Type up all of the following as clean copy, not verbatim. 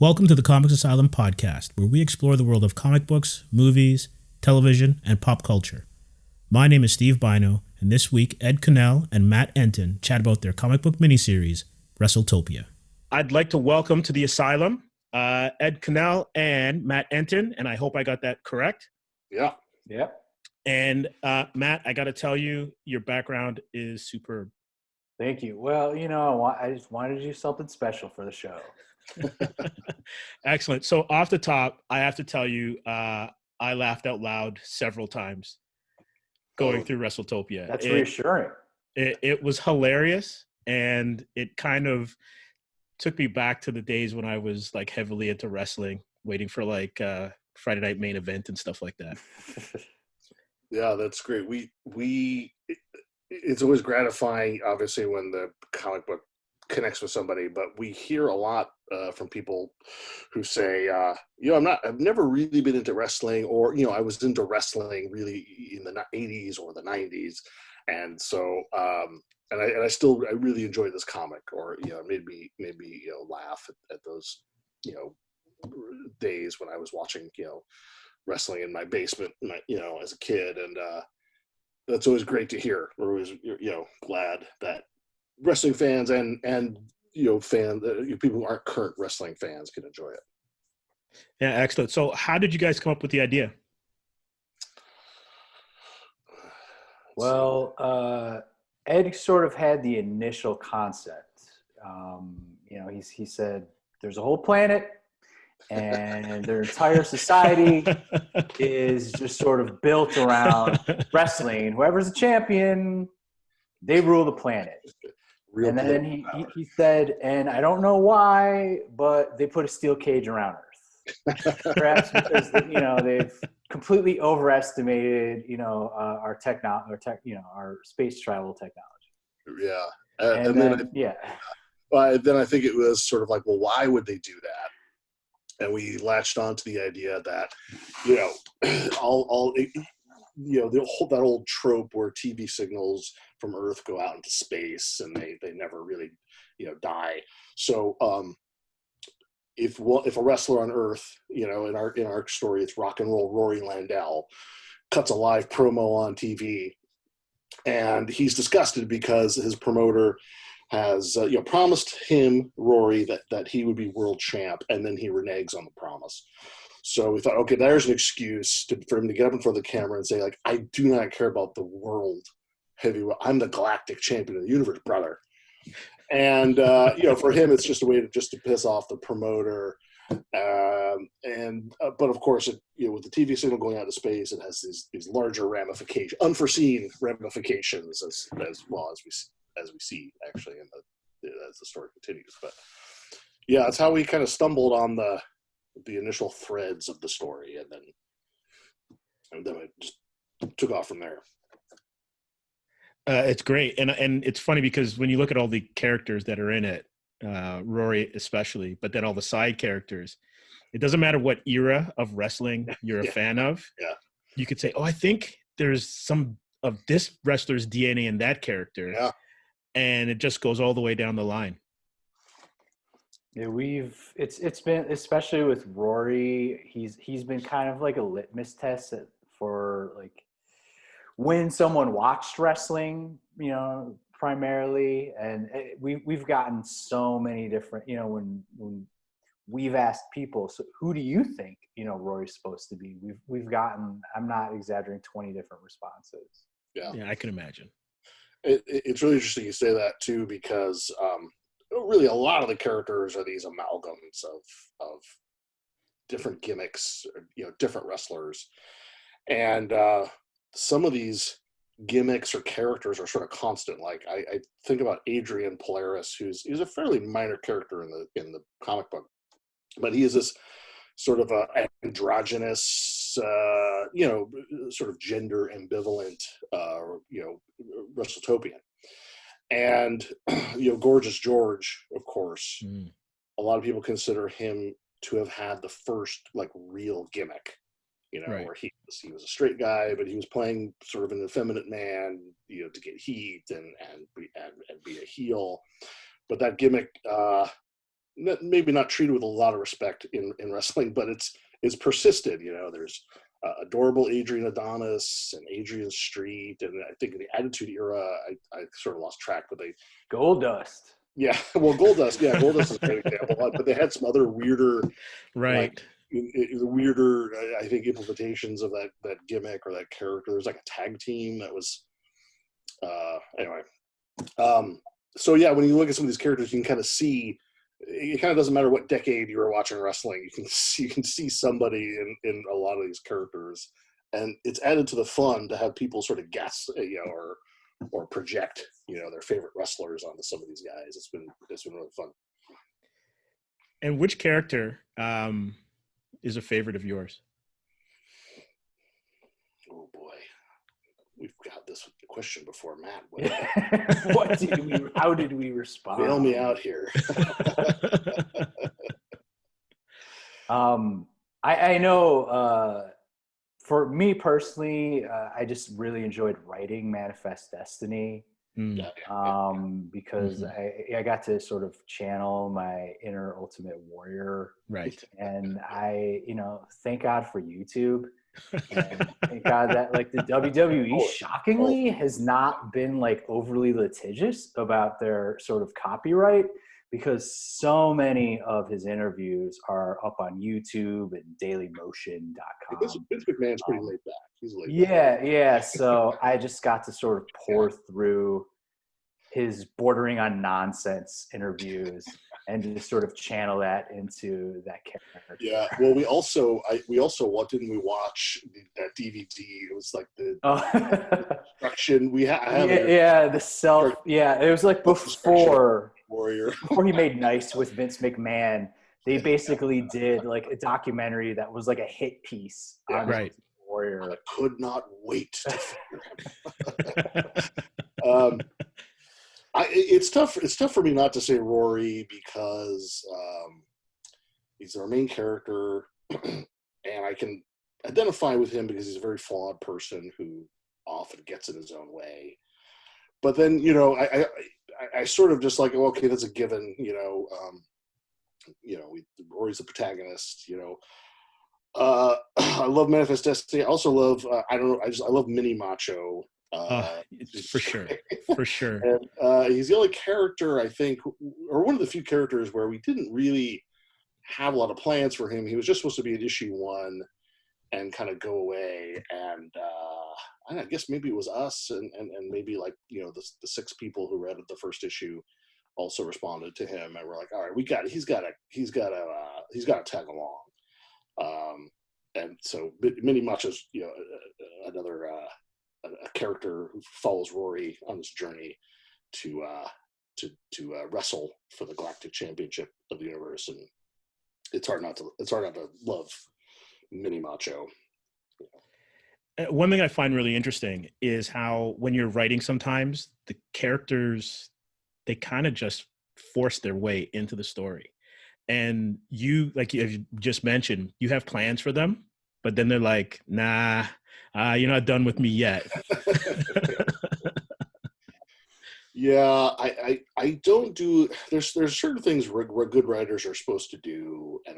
Welcome to the Comics Asylum podcast, where we explore the world of comic books, movies, television, and pop culture. My name is Steve Bino, and this week Ed Kuehnel and Matt Entin chat about their comic book miniseries, Wrestletopia. I'd like to welcome to the Asylum Ed Kuehnel and Matt Entin, and I hope I got that correct. Yeah. And Matt, I got to tell you, your background is superb. Thank you. Well, I just wanted to do something special for the show. Excellent. So off the top, I have to tell you, I laughed out loud several times going through Wrestletopia. That's reassuring. It was hilarious, and it kind of took me back to the days when I was like heavily into wrestling, waiting for like Friday Night Main Event and stuff like that. Yeah, that's great. It's always gratifying, obviously, when the comic book connects with somebody, but we hear a lot from people who say, I've never really been into wrestling, or, I was into wrestling really in the 80s or the 90s. And so, I really enjoyed this comic, or, it made me laugh at those, days when I was watching, wrestling in my basement, as a kid. And that's always great to hear. We're always, glad that wrestling fans and people who aren't current wrestling fans can enjoy it. Yeah, excellent. So how did you guys come up with the idea? Well, Ed sort of had the initial concept. He said there's a whole planet and their entire society is just sort of built around wrestling. Whoever's a champion, they rule the planet. And then he said, and I don't know why, but they put a steel cage around Earth. Perhaps because they've completely overestimated our our space travel technology. Yeah, then I think it was sort of like, well, why would they do that? And we latched on to the idea that that old trope where TV signals from Earth go out into space and they never really die. So if a wrestler on Earth, in our story, it's Rock and Roll Rory Landell, cuts a live promo on TV, and he's disgusted because his promoter has promised him, Rory, that he would be world champ, and then he reneges on the promise. So we thought, okay, there's an excuse for him to get up in front of the camera and say, like, I do not care about the world heavyweight. I'm the galactic champion of the universe, brother. And for him, it's just a way to piss off the promoter. But of course, with the TV signal going out to space, it has these larger ramifications, unforeseen ramifications, as well as we see actually as the story continues. But yeah, that's how we kind of stumbled on the initial threads of the story, and then it just took off from there. It's great, and it's funny because when you look at all the characters that are in it, Rory especially, but then all the side characters, it doesn't matter what era of wrestling you're a fan of. Yeah, you could say, I think there's some of this wrestler's DNA in that character. Yeah. And it just goes all the way down the line. Yeah, it's been, especially with Rory, he's been kind of like a litmus test for like when someone watched wrestling, primarily, and we've gotten so many different, when we've asked people, so who do you think Rory's supposed to be? We've gotten, I'm not exaggerating, 20 different responses. Yeah, I can imagine. It's really interesting you say that too, because really a lot of the characters are these amalgams of different gimmicks, different wrestlers, and some of these gimmicks or characters are sort of constant. Like I think about Adrian Polaris, who's a fairly minor character in the comic book, but he is this sort of a androgynous, sort of gender ambivalent, Wrestletopian. And, Gorgeous George, of course, a lot of people consider him to have had the first like real gimmick, right, where he was a straight guy, but he was playing sort of an effeminate man, to get heat and be a heel. But that gimmick, maybe not treated with a lot of respect in wrestling, but it's persisted. There's adorable Adrian Adonis and Adrian Street, and I think in the Attitude Era, I sort of lost track, but Goldust. Yeah, well, Goldust is a great example, but they had some other weirder, right? Weirder, I think, implementations of that gimmick or that character. There's like a tag team that was, anyway. So yeah, when you look at some of these characters, you can kind of see. It kind of doesn't matter what decade you were watching wrestling. You can see somebody in a lot of these characters, and it's added to the fun to have people sort of guess, or project, their favorite wrestlers onto some of these guys. It's been really fun. And which character is a favorite of yours? Oh boy, we've got this question before, Matt. How did we respond? Bail me out here. I know. For me personally, I just really enjoyed writing Manifest Destiny. Because I got to sort of channel my inner Ultimate Warrior. Right. And I, thank God for YouTube. And thank God that like the WWE shockingly has not been like overly litigious about their sort of copyright, because so many of his interviews are up on YouTube and dailymotion.com. Vince McMahon's pretty laid back. He's laid back. Yeah. So I just got to sort of pour through his bordering on nonsense interviews and just sort of channel that into that character. Yeah. Well, we also didn't we watch that DVD? It was like the destruction. It was like before Warrior. Before he made nice with Vince McMahon, they basically did like a documentary that was like a hit piece on Warrior. I could not wait to figure him. It's tough. It's tough for me not to say Rory, because he's our main character, and I can identify with him because he's a very flawed person who often gets in his own way. But then, I sort of just like, okay, that's a given. Rory's the protagonist. I love Manifest Destiny. I also love I love Mini Macho. For sure. And he's the only character, I think, or one of the few characters where we didn't really have a lot of plans for him. He was just supposed to be at issue 1 and kind of go away. And I guess maybe it was us and maybe like, the 6 people who read the first issue also responded to him, and we're like, all right, he's got to tag along. And so Mini Macho's, another a character who follows Rory on this journey to wrestle for the Galactic Championship of the universe, and it's hard not to love Mini Macho. One thing I find really interesting is how when you're writing, sometimes the characters, they kind of just force their way into the story, and you, like you just mentioned, you have plans for them, but then they're like, nah. You're not done with me yet. Yeah, I don't do. There's certain things where good writers are supposed to do, and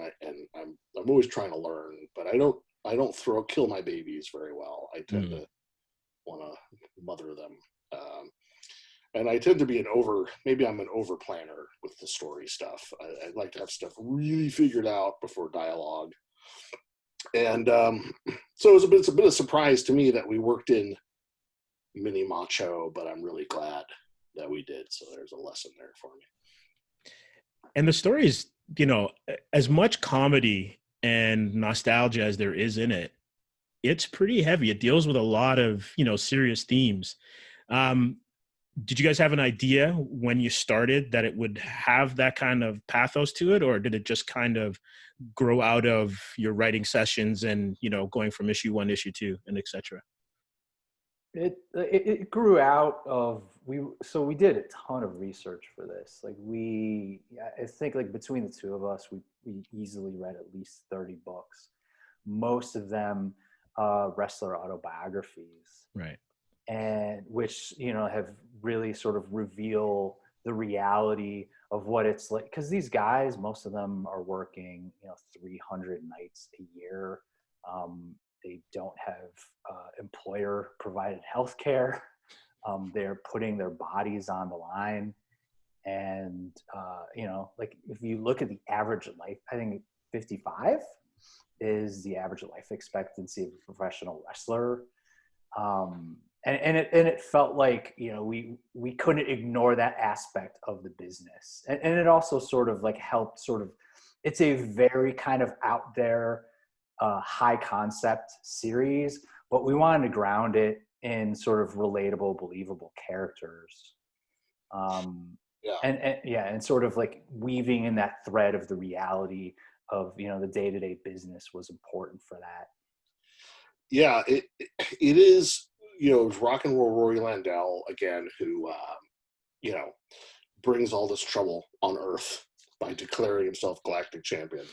I'm always trying to learn, but I don't kill my babies very well. I tend to want to mother them, and I tend to be maybe I'm an over planner with the story stuff. I'd like to have stuff really figured out before dialogue. And so it's a bit of a surprise to me that we worked in Mini Macho, but I'm really glad that we did. So there's a lesson there for me. And the story is, as much comedy and nostalgia as there is in it, it's pretty heavy. It deals with a lot of, serious themes. Did you guys have an idea when you started that it would have that kind of pathos to it, or did it just kind of grow out of your writing sessions and, going from issue 1, issue 2, and et cetera? It grew out of, we did a ton of research for this. Like I think like between the two of us, we easily read at least 30 books, most of them wrestler autobiographies. Right. And which, have really sort of reveal the reality what it's like, because these guys, most of them are working 300 nights a year. They don't have employer provided health care. They're putting their bodies on the line. And like if you look at the average life, I think 55 is the average life expectancy of a professional wrestler. And it felt like, we couldn't ignore that aspect of the business. And it also sort of like helped it's a very kind of out there, high concept series, but we wanted to ground it in sort of relatable, believable characters. And sort of like weaving in that thread of the reality of, the day-to-day business was important for that. Yeah, it is, it's rock and roll Rory Landell again, who, brings all this trouble on Earth by declaring himself Galactic Champion.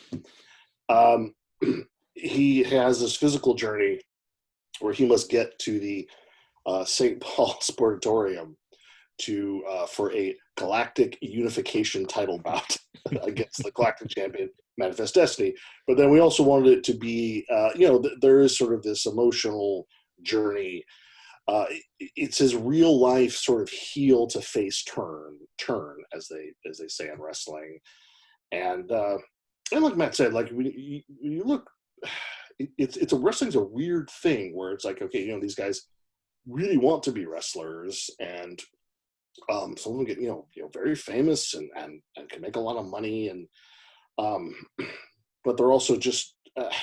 He has this physical journey where he must get to the St. Paul Sportatorium for a Galactic Unification title bout against the Galactic Champion, Manifest Destiny. But then we also wanted it to be, there is sort of this emotional journey. It's his real life sort of heel to face turn, as they say in wrestling. And like Matt said, like when you look, wrestling's a weird thing where it's like, okay, these guys really want to be wrestlers, and some of them get very famous and can make a lot of money, and but they're also just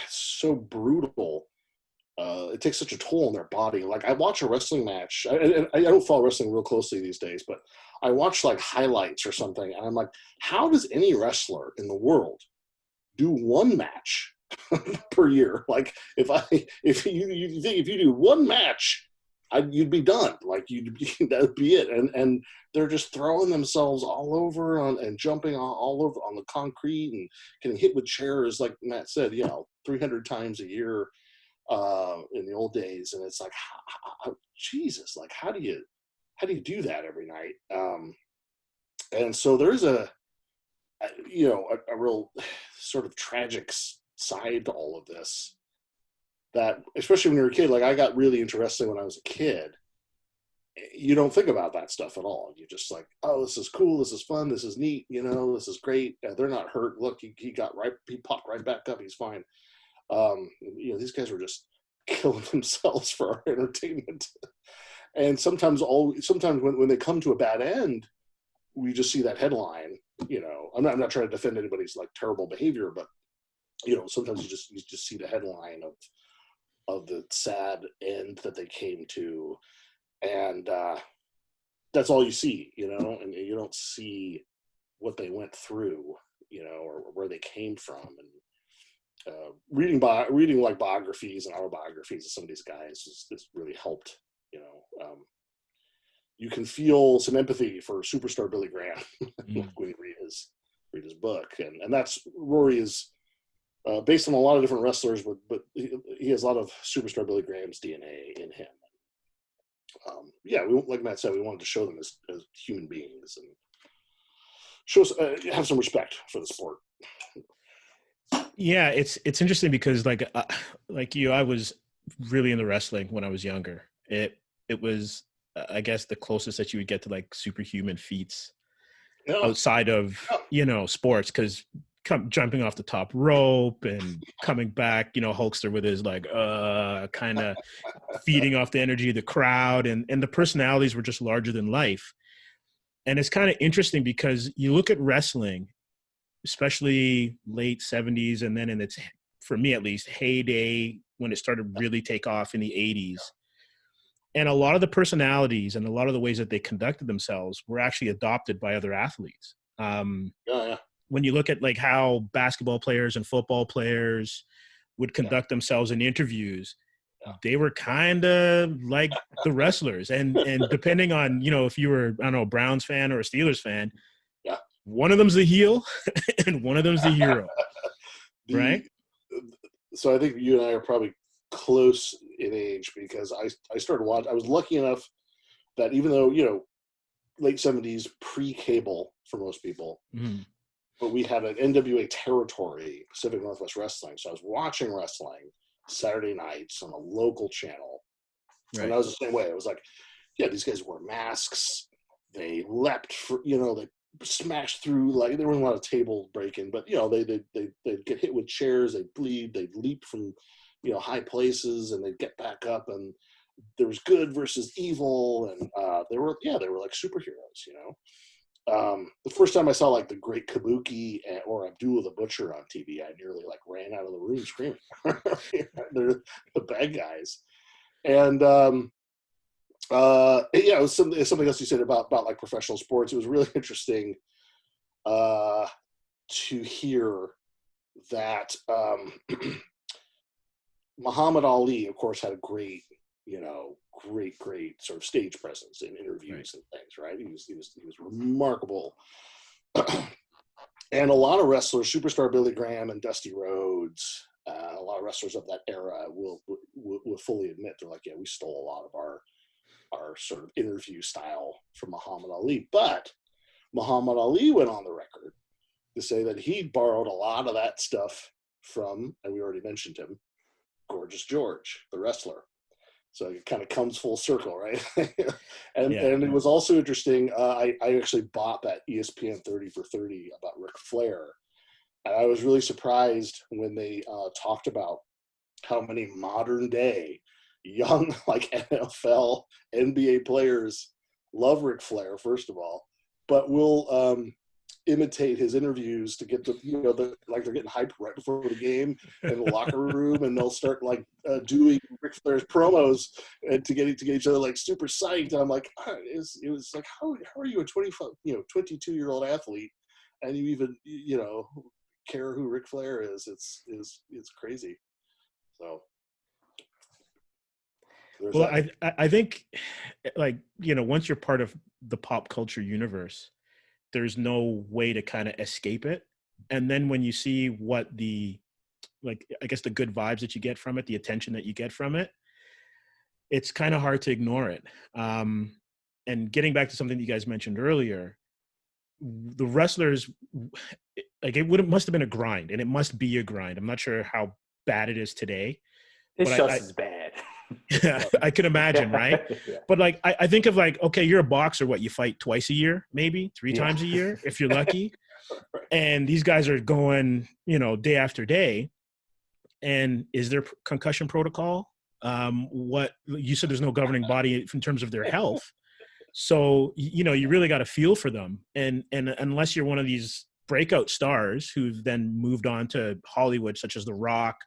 so brutal. It takes such a toll on their body. Like I watch a wrestling match, I don't follow wrestling real closely these days, but I watch like highlights or something, and I'm like, how does any wrestler in the world do one match per year? Like if you do one match, you'd be done. Like that would be it. And they're just throwing themselves all over and jumping all over on the concrete and getting hit with chairs, like Matt said, 300 times a year in the old days. And it's like, Jesus, like how do you do that every night? And so there's a real sort of tragic side to all of this, that especially when you're a kid, like I got really into wrestling when I was a kid. You don't think about that stuff at all. You're just like, oh, this is cool, this is fun, this is neat, this is great. They're not hurt. Look, he popped right back up, he's fine. These guys were just killing themselves for our entertainment. And sometimes when they come to a bad end, we just see that headline. I'm not trying to defend anybody's like terrible behavior, but sometimes you just see the headline of the sad end that they came to, and that's all you see, and you don't see what they went through, or where they came from. And reading like biographies and autobiographies of some of these guys has really helped. You can feel some empathy for superstar Billy Graham when you read his book, and that's Rory is based on a lot of different wrestlers, but he has a lot of superstar Billy Graham's DNA in him. Like Matt said, we wanted to show them as human beings and have some respect for the sport. Yeah, it's interesting because like you, I was really into wrestling when I was younger. It was I guess the closest that you would get to like superhuman feats outside of sports, because jumping off the top rope and coming back, Hulkster with his like kind of feeding off the energy of the crowd, and the personalities were just larger than life. And it's kind of interesting because you look at wrestling, especially late 70s, and then in its, for me at least, heyday when it started really take off in the 80s. And a lot of the personalities and a lot of the ways that they conducted themselves were actually adopted by other athletes. When you look at like how basketball players and football players would conduct themselves in interviews, they were kind of like the wrestlers. And depending on, if you were, I don't know, a Browns fan or a Steelers fan, one of them's the heel and one of them's the hero. Right? So I think you and I are probably close in age, because I started watching. I was lucky enough that even though, late 70s, pre-cable for most people. Mm-hmm. But we had an NWA territory, Pacific Northwest Wrestling. So I was watching wrestling Saturday nights on a local channel. Right. And I was the same way. It was like, yeah, these guys wore masks. They leapt for, they smashed through, like, there wasn't a lot of table breaking, but, they'd get hit with chairs, they'd bleed, they'd leap from, high places, and they'd get back up, and there was good versus evil, and they were like superheroes, the first time I saw like the Great Kabuki or Abdullah the Butcher on TV, I nearly like ran out of the room screaming. They're the bad guys. And it was something else you said about like professional sports. It was really interesting to hear that Muhammad Ali, of course, had a great sort of stage presence in interviews and things, right? He was remarkable. And a lot of wrestlers, superstar Billy Graham and Dusty Rhodes, a lot of wrestlers of that era will fully admit, they're like, yeah, we stole a lot of our sort of interview style from Muhammad Ali. But Muhammad Ali went on the record to say that he borrowed a lot of that stuff from, and we already mentioned him, Gorgeous George, the wrestler. So it kind of comes full circle, right? And it was also interesting. I actually bought that ESPN 30 for 30 about Ric Flair. And I was really surprised when they talked about how many modern day young, like NFL, NBA players love Ric Flair, first of all, but will imitate his interviews to get like they're getting hyped right before the game in the locker room, and they'll start like doing Ric Flair's promos and to get each other like super psyched. And I'm like, it was like, how are you a 22-year-old athlete and you even care who Ric Flair is? It's crazy. So well, I think, like, once you're part of the pop culture universe, there's no way to kind of escape it. And then when you see what I guess the good vibes that you get from it, the attention that you get from it, it's kind of hard to ignore it. And getting back to something you guys mentioned earlier, the wrestlers, like, must have been a grind, and it must be a grind. I'm not sure how bad it is today. It's just as bad. Yeah, I can imagine, right? Yeah. But like, I think of like, okay, you're a boxer, you fight twice a year, maybe 3 times a year, if you're lucky. And these guys are going, day after day. And is there concussion protocol? What you said, there's no governing body in terms of their health. So, you really got to feel for them. And unless you're one of these breakout stars who've then moved on to Hollywood, such as The Rock,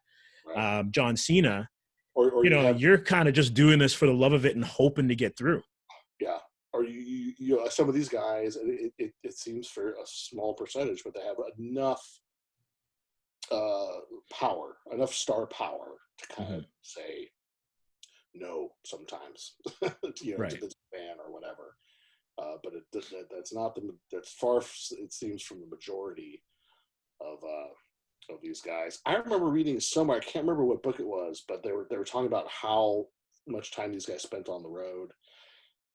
John Cena, or you're kind of just doing this for the love of it and hoping to get through. Yeah. Or some of these guys, it seems for a small percentage, but they have enough power, enough star power to kind of say no sometimes, to the fan or whatever. But that's far, it seems, from the majority of these guys. I remember reading somewhere, I can't remember what book it was, but they were talking about how much time these guys spent on the road.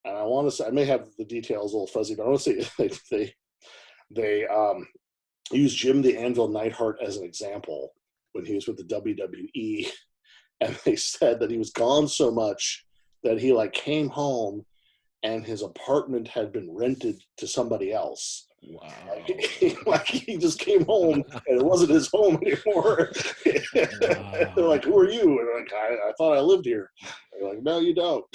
And I want to say, I may have the details a little fuzzy, but I want to say they used Jim the Anvil Neidhart as an example when he was with the WWE. And they said that he was gone so much that he like came home and his apartment had been rented to somebody else. Wow. He just came home and it wasn't his home anymore. Wow. They're like, who are you? And they're like, I thought I lived here. They're like, no, you don't.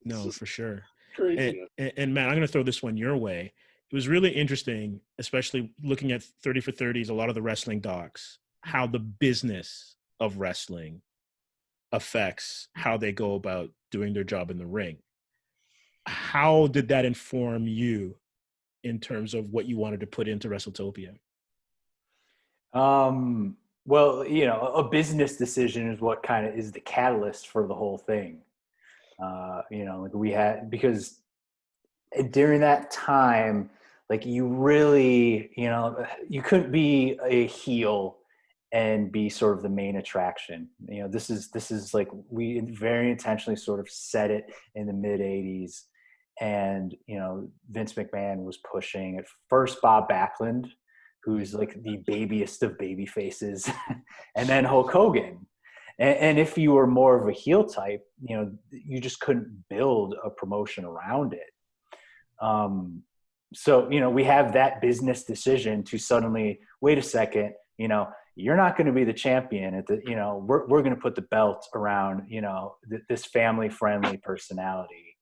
No, for sure. Crazy. And Matt, I'm going to throw this one your way. It was really interesting, especially looking at 30 for 30s, a lot of the wrestling docs, how the business of wrestling affects how they go about doing their job in the ring. How did that inform you in terms of what you wanted to put into Wrestletopia? Well, a business decision is what kind of is the catalyst for the whole thing. Like we had, because during that time, like you really, you couldn't be a heel and be sort of the main attraction. This is like, we very intentionally sort of set it in the mid 80s. And, Vince McMahon was pushing at first Bob Backlund, who's like the babiest of baby faces, and then Hulk Hogan. And if you were more of a heel type, you just couldn't build a promotion around it. So, we have that business decision to suddenly, wait a second, you're not going to be the champion at the, we're going to put the belt around, this family friendly personality.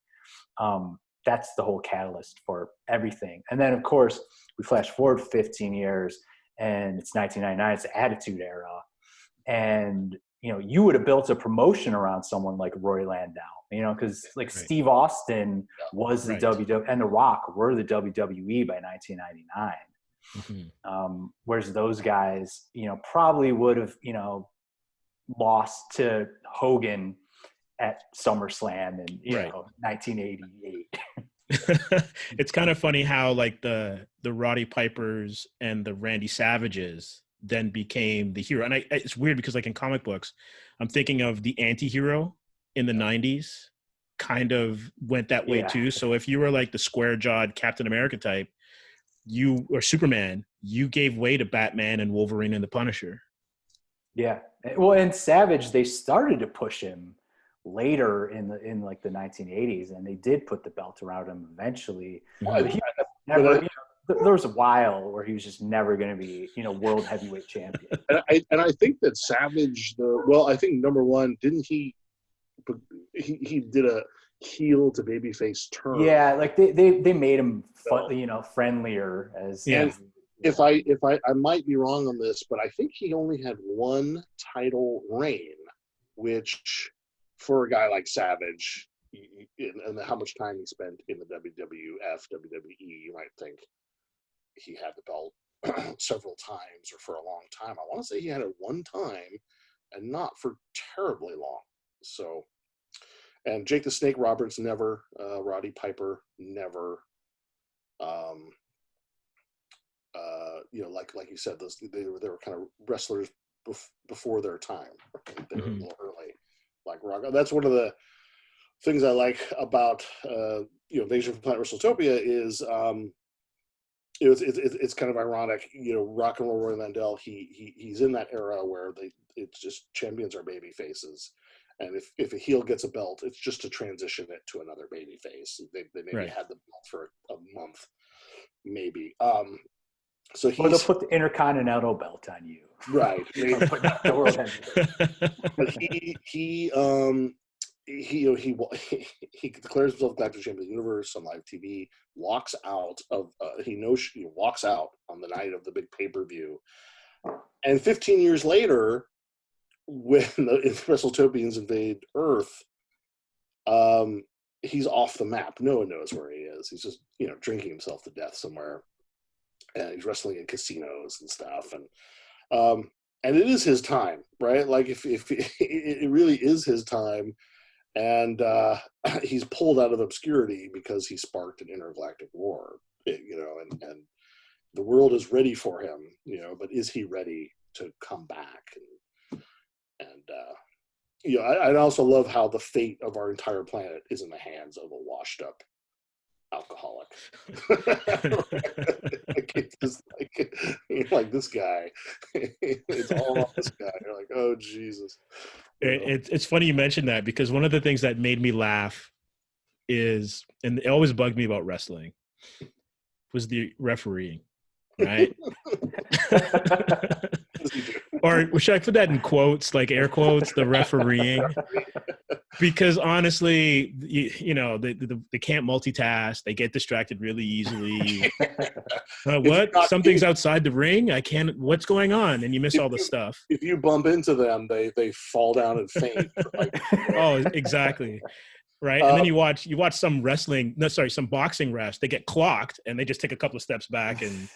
That's the whole catalyst for everything. And then of course we flash forward 15 years and it's 1999, it's the Attitude Era. And, you would have built a promotion around someone like Roy Landau, because like right. Steve Austin was the WWE and The Rock were the WWE by 1999. Mm-hmm. Whereas those guys, probably would have, lost to Hogan at SummerSlam in, 1988. It's kind of funny how like the Roddy Pipers and the Randy Savages then became the hero. And it's weird because like in comic books, I'm thinking of the anti-hero in the 90s kind of went that way too. So if you were like the square-jawed Captain America type, or Superman, you gave way to Batman and Wolverine and the Punisher. Yeah. Well, and Savage, they started to push him later in like the 1980s, and they did put the belt around him eventually. There was a while where he was just never going to be, world heavyweight champion. And I think that Savage, I think number one, didn't he did a heel to babyface turn? Yeah, like they made him friendlier as. Yeah. If I might be wrong on this, but I think he only had one title reign, which for a guy like Savage and how much time he spent in the WWF, WWE, you might think he had the belt several times or for a long time. I want to say he had it one time and not for terribly long. So, and Jake the Snake Roberts never, Roddy Piper never, like you said, they were kind of wrestlers before their time. They were a little early, like Rock. That's one of the things I like about Invasion from Planet Wrestletopia is it's kind of ironic. Rock and Roll Roy Landau, he's in that era where it's just champions are baby faces, and if a heel gets a belt, it's just to transition it to another baby face. They maybe had the belt for a month, maybe. So or they'll put the Intercontinental belt on you, right? But he declares himself Galactic Champion of the Universe on live TV. Walks out of he walks out on the night of the big pay-per-view, and 15 years later, when the Wrestletopians invade Earth, he's off the map. No one knows where he is. He's just drinking himself to death somewhere, and he's wrestling in casinos and stuff. And it is his time, right? Like if it really is his time. And he's pulled out of obscurity because he sparked an intergalactic war, and the world is ready for him, but is he ready to come back? And I also love how the fate of our entire planet is in the hands of a washed up alcoholic. like this guy. It's all about this guy. You're like, oh Jesus. It's funny you mentioned that, because one of the things that made me laugh is, and it always bugged me about wrestling, was the refereeing, right? Or should I put that in quotes, like air quotes, the refereeing? Because honestly, they can't multitask. They get distracted really easily. What? Something's outside the ring? I can't. What's going on? And you miss all the stuff. If you bump into them, they fall down and faint. Oh, exactly. Right. And then you watch some boxing refs, they get clocked and they just take a couple of steps back and,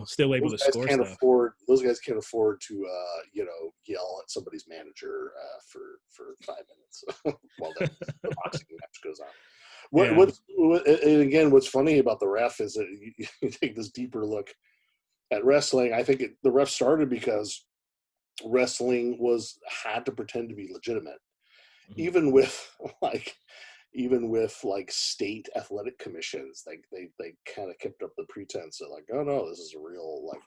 still able to score stuff. Those guys can't afford to, yell at somebody's manager for 5 minutes while the boxing match goes on. And again, what's funny about the ref is that you take this deeper look at wrestling. I think the ref started because wrestling had to pretend to be legitimate. Even with even with like state athletic commissions, they kind of kept up the pretense of like, oh no, this is a real like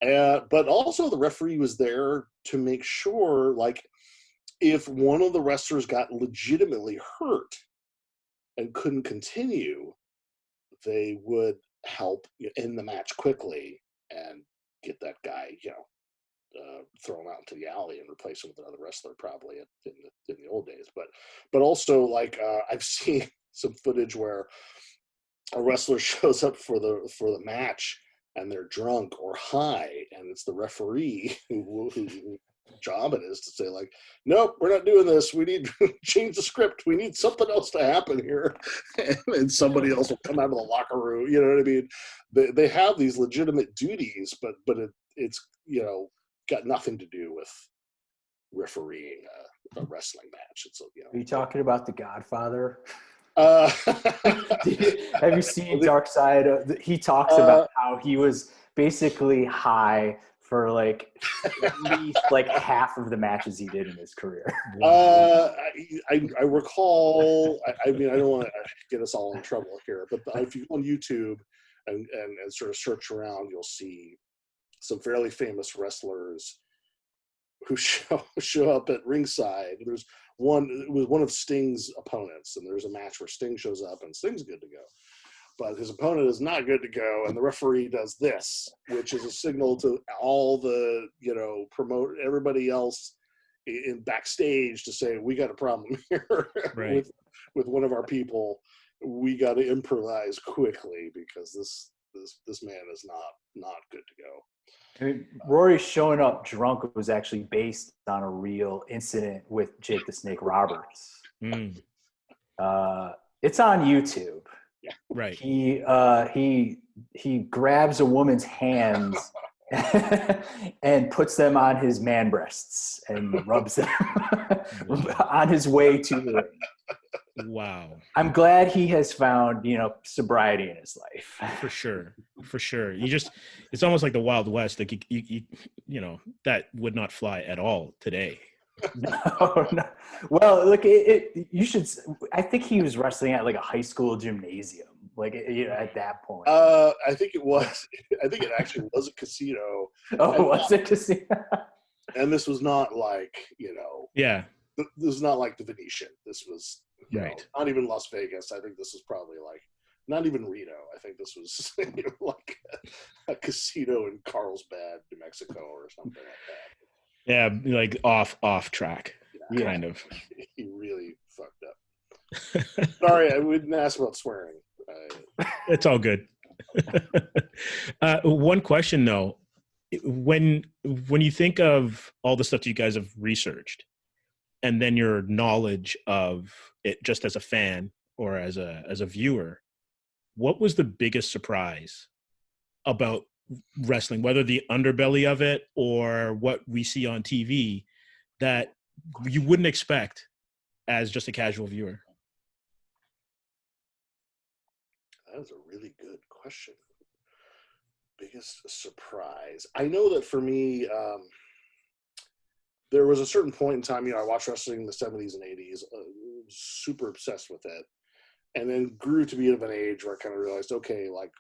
fight. But also the referee was there to make sure, like, if one of the wrestlers got legitimately hurt and couldn't continue, they would help end the match quickly and get that guy, thrown out into the alley and replace him with another wrestler, probably in the old days. But also, like, I've seen some footage where a wrestler shows up for the match and they're drunk or high, and it's the referee who job it is to say, like, nope, we're not doing this, we need to change the script, we need something else to happen here. And somebody else will come out of the locker room, you know what I mean? They have these legitimate duties, but it's got nothing to do with refereeing a wrestling match. It's Are you talking about The Godfather? have you seen Dark Side? He talks about how he was basically high for like at least like half of the matches he did in his career. I recall. I mean, I don't want to get us all in trouble here, but if you go on YouTube and sort of search around, you'll see some fairly famous wrestlers who show up at ringside. It was one of Sting's opponents, and there's a match where Sting shows up and Sting's good to go, but his opponent is not good to go, and the referee does this, which is a signal to all the promote everybody else in backstage to say, we got a problem here. Right. with one of our people. We got to improvise quickly because this man is not good to go. I mean, Rory showing up drunk was actually based on a real incident with Jake the Snake Roberts. Mm. It's on YouTube. Yeah. Right. He grabs a woman's hands and puts them on his man breasts and rubs them on his way to the ring. Wow. I'm glad he has found, sobriety in his life. For sure. It's almost like the Wild West. Like you that would not fly at all today. No. Well, look, you should. I think he was wrestling at like a high school gymnasium, like at that point. I think it was. I think it actually was a casino. Oh, was it casino? And this was not like Yeah. This was not like the Venetian. This was right. Not even Las Vegas. I think this was probably like not even Reno. I think this was like a casino in Carlsbad, New Mexico, or something like that. Yeah, like off track, kind of. He really fucked up. Sorry, I wouldn't ask about swearing. It's all good. One question though, when you think of all the stuff that you guys have researched, and then your knowledge of it just as a fan or as a viewer, what was the biggest surprise about wrestling, whether the underbelly of it or what we see on TV, that you wouldn't expect as just a casual viewer? That was a really good question. Biggest surprise. I know that for me, there was a certain point in time, I watched wrestling in the 70s and 80s, super obsessed with it, and then grew to be of an age where I kind of realized, okay, like,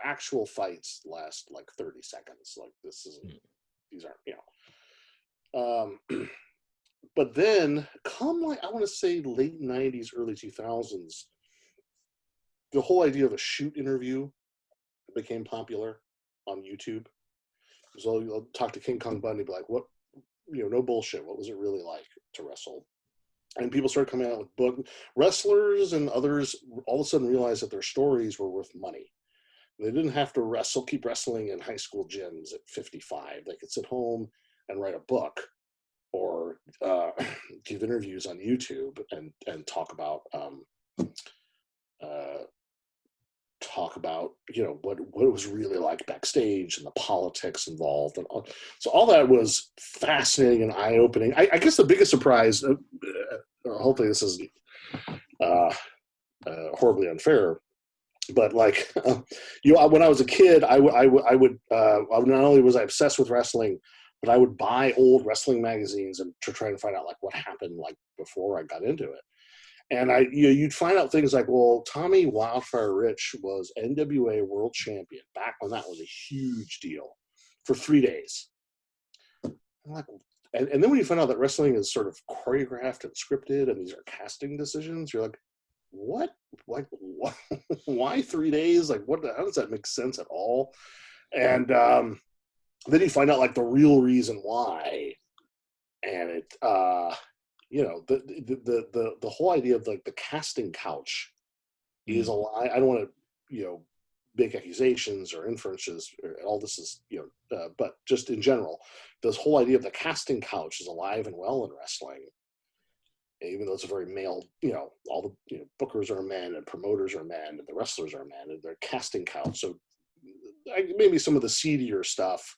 actual fights last like 30 seconds. Like, this isn't, these aren't, but then come like, I want to say late 90s, early 2000s, the whole idea of a shoot interview became popular on YouTube. So you'll talk to King Kong Bundy, be like, what, no bullshit, what was it really like to wrestle? And people started coming out with books. Wrestlers and others all of a sudden realized that their stories were worth money. They didn't have to keep wrestling in high school gyms at 55. They could sit home and write a book or give interviews on YouTube and talk about what it was really like backstage and the politics involved, and so all that was fascinating and eye-opening. I guess the biggest surprise, hopefully this isn't horribly unfair, but like when I was a kid, I would not only was I obsessed with wrestling, but I would buy old wrestling magazines and to try and find out like what happened like before I got into it. And you'd find out things like, well, Tommy Wildfire Rich was NWA World Champion back when that was a huge deal for 3 days. I'm like, and then when you find out that wrestling is sort of choreographed and scripted, and these are casting decisions, you're like, what? Like, what? Why 3 days? Like, what? How does that make sense at all? And then you find out like the real reason why, and it, the whole idea of like the casting couch is a lie. I don't want to, make accusations or inferences. Or all this is, but just in general, this whole idea of the casting couch is alive and well in wrestling. Even though it's a very male, all the bookers are men and promoters are men and the wrestlers are men and they're casting couch. So maybe some of the seedier stuff,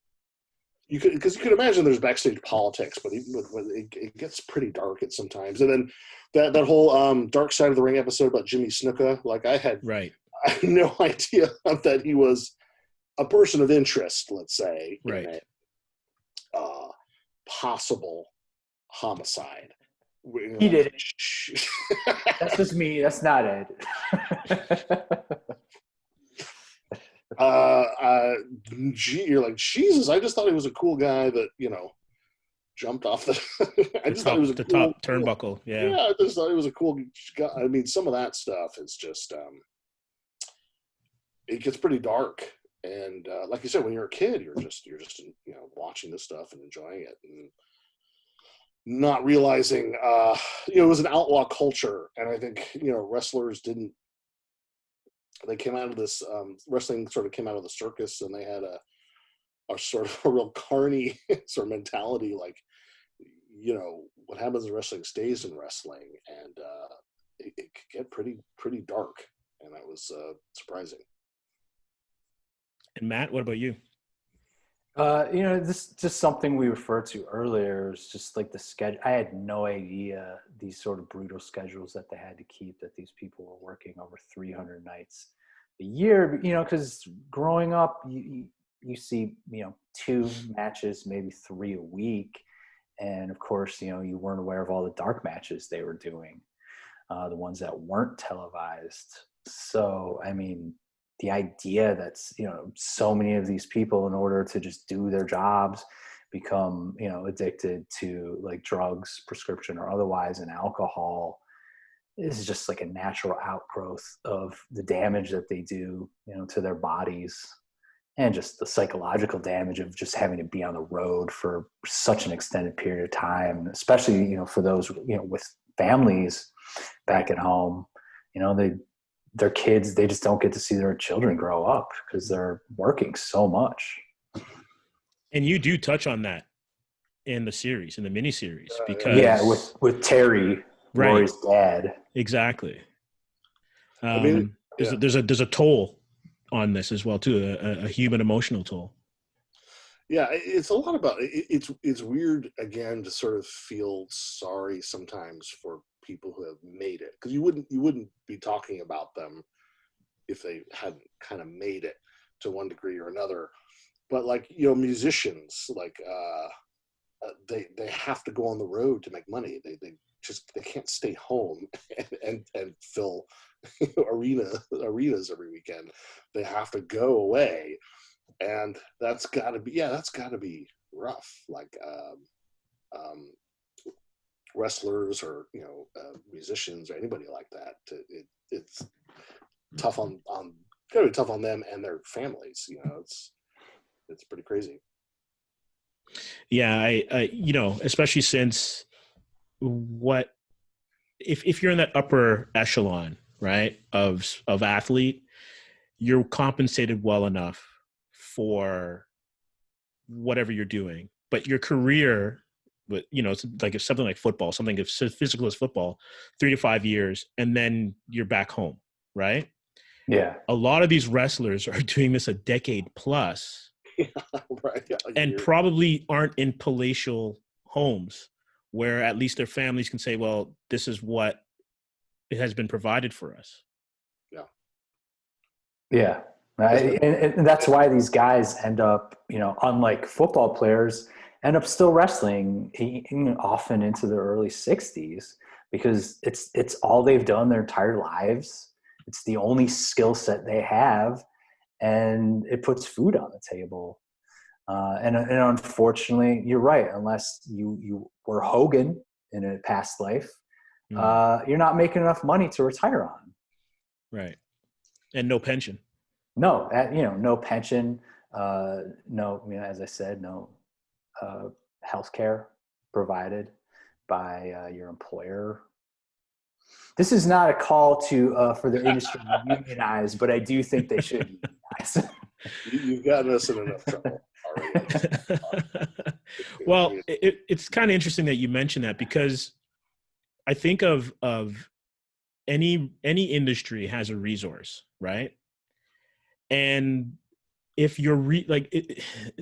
because you could imagine there's backstage politics, but it gets pretty dark at sometimes. And then that whole Dark Side of the Ring episode about Jimmy Snuka, like I had no idea that he was a person of interest, let's say, in a possible homicide. He did it. That's just me. That's not Ed. You're like, Jesus, I just thought he was a cool guy that, jumped off the thought he was a cool, top turnbuckle. Yeah. I just thought he was a cool guy. I mean, some of that stuff is just it gets pretty dark. And like you said, when you're a kid, you're just watching this stuff and enjoying it and not realizing it was an outlaw culture. And I think wrestlers didn't. They came out of this wrestling sort of came out of the circus, and they had a sort of a real carny sort of mentality, like, what happens in wrestling stays in wrestling, and it could get pretty dark, and that was surprising. And Matt, what about you? This just something we referred to earlier. It's just like the schedule. I had no idea these sort of brutal schedules that they had to keep, that these people were working over 300 nights a year, because growing up, you see, 2 matches, maybe 3 a week. And of course, you weren't aware of all the dark matches they were doing, the ones that weren't televised. So, I mean, the idea that, so many of these people, in order to just do their jobs, become, addicted to like drugs, prescription or otherwise, and alcohol, is just like a natural outgrowth of the damage that they do, to their bodies, and just the psychological damage of just having to be on the road for such an extended period of time, especially, for those, with families back at home, their kids, they just don't get to see their children grow up because they're working so much. And you do touch on that in the series, in the miniseries, because with Terry, Rory's dad. Exactly. There's a toll on this as well too, a human emotional toll. Yeah, it's a lot about it's weird again to sort of feel sorry sometimes for people who have made it, because you wouldn't be talking about them if they hadn't kind of made it to one degree or another. But like, musicians, like they have to go on the road to make money. They can't stay home and fill arenas every weekend. They have to go away, and that's got to be rough. Like wrestlers or musicians or anybody like that, it's tough on gotta be tough on them and their families. It's pretty crazy. Yeah, I especially since if you're in that upper echelon, right, of athlete, you're compensated well enough for whatever you're doing, but your career, but it's like if something like football, something as physical as football, 3 to 5 years, and then you're back home, right? Yeah. A lot of these wrestlers are doing this a decade plus, right? Yeah, and probably aren't in palatial homes where at least their families can say, well, this is what it has been provided for us. Yeah. Yeah. And that's why these guys end up, unlike football players, end up still wrestling often into their early 60s because it's all they've done their entire lives. It's the only skill set they have, and it puts food on the table. And unfortunately, you're right. Unless you were Hogan in a past life, you're not making enough money to retire on. Right. And no pension. No, no pension. No, as I said, no health care provided by your employer. This is not a call to for the industry to unionize, but I do think they should unionize. You've gotten us in enough trouble already. Well, it's kind of interesting that you mentioned that, because I think of any industry has a resource, right? And if you're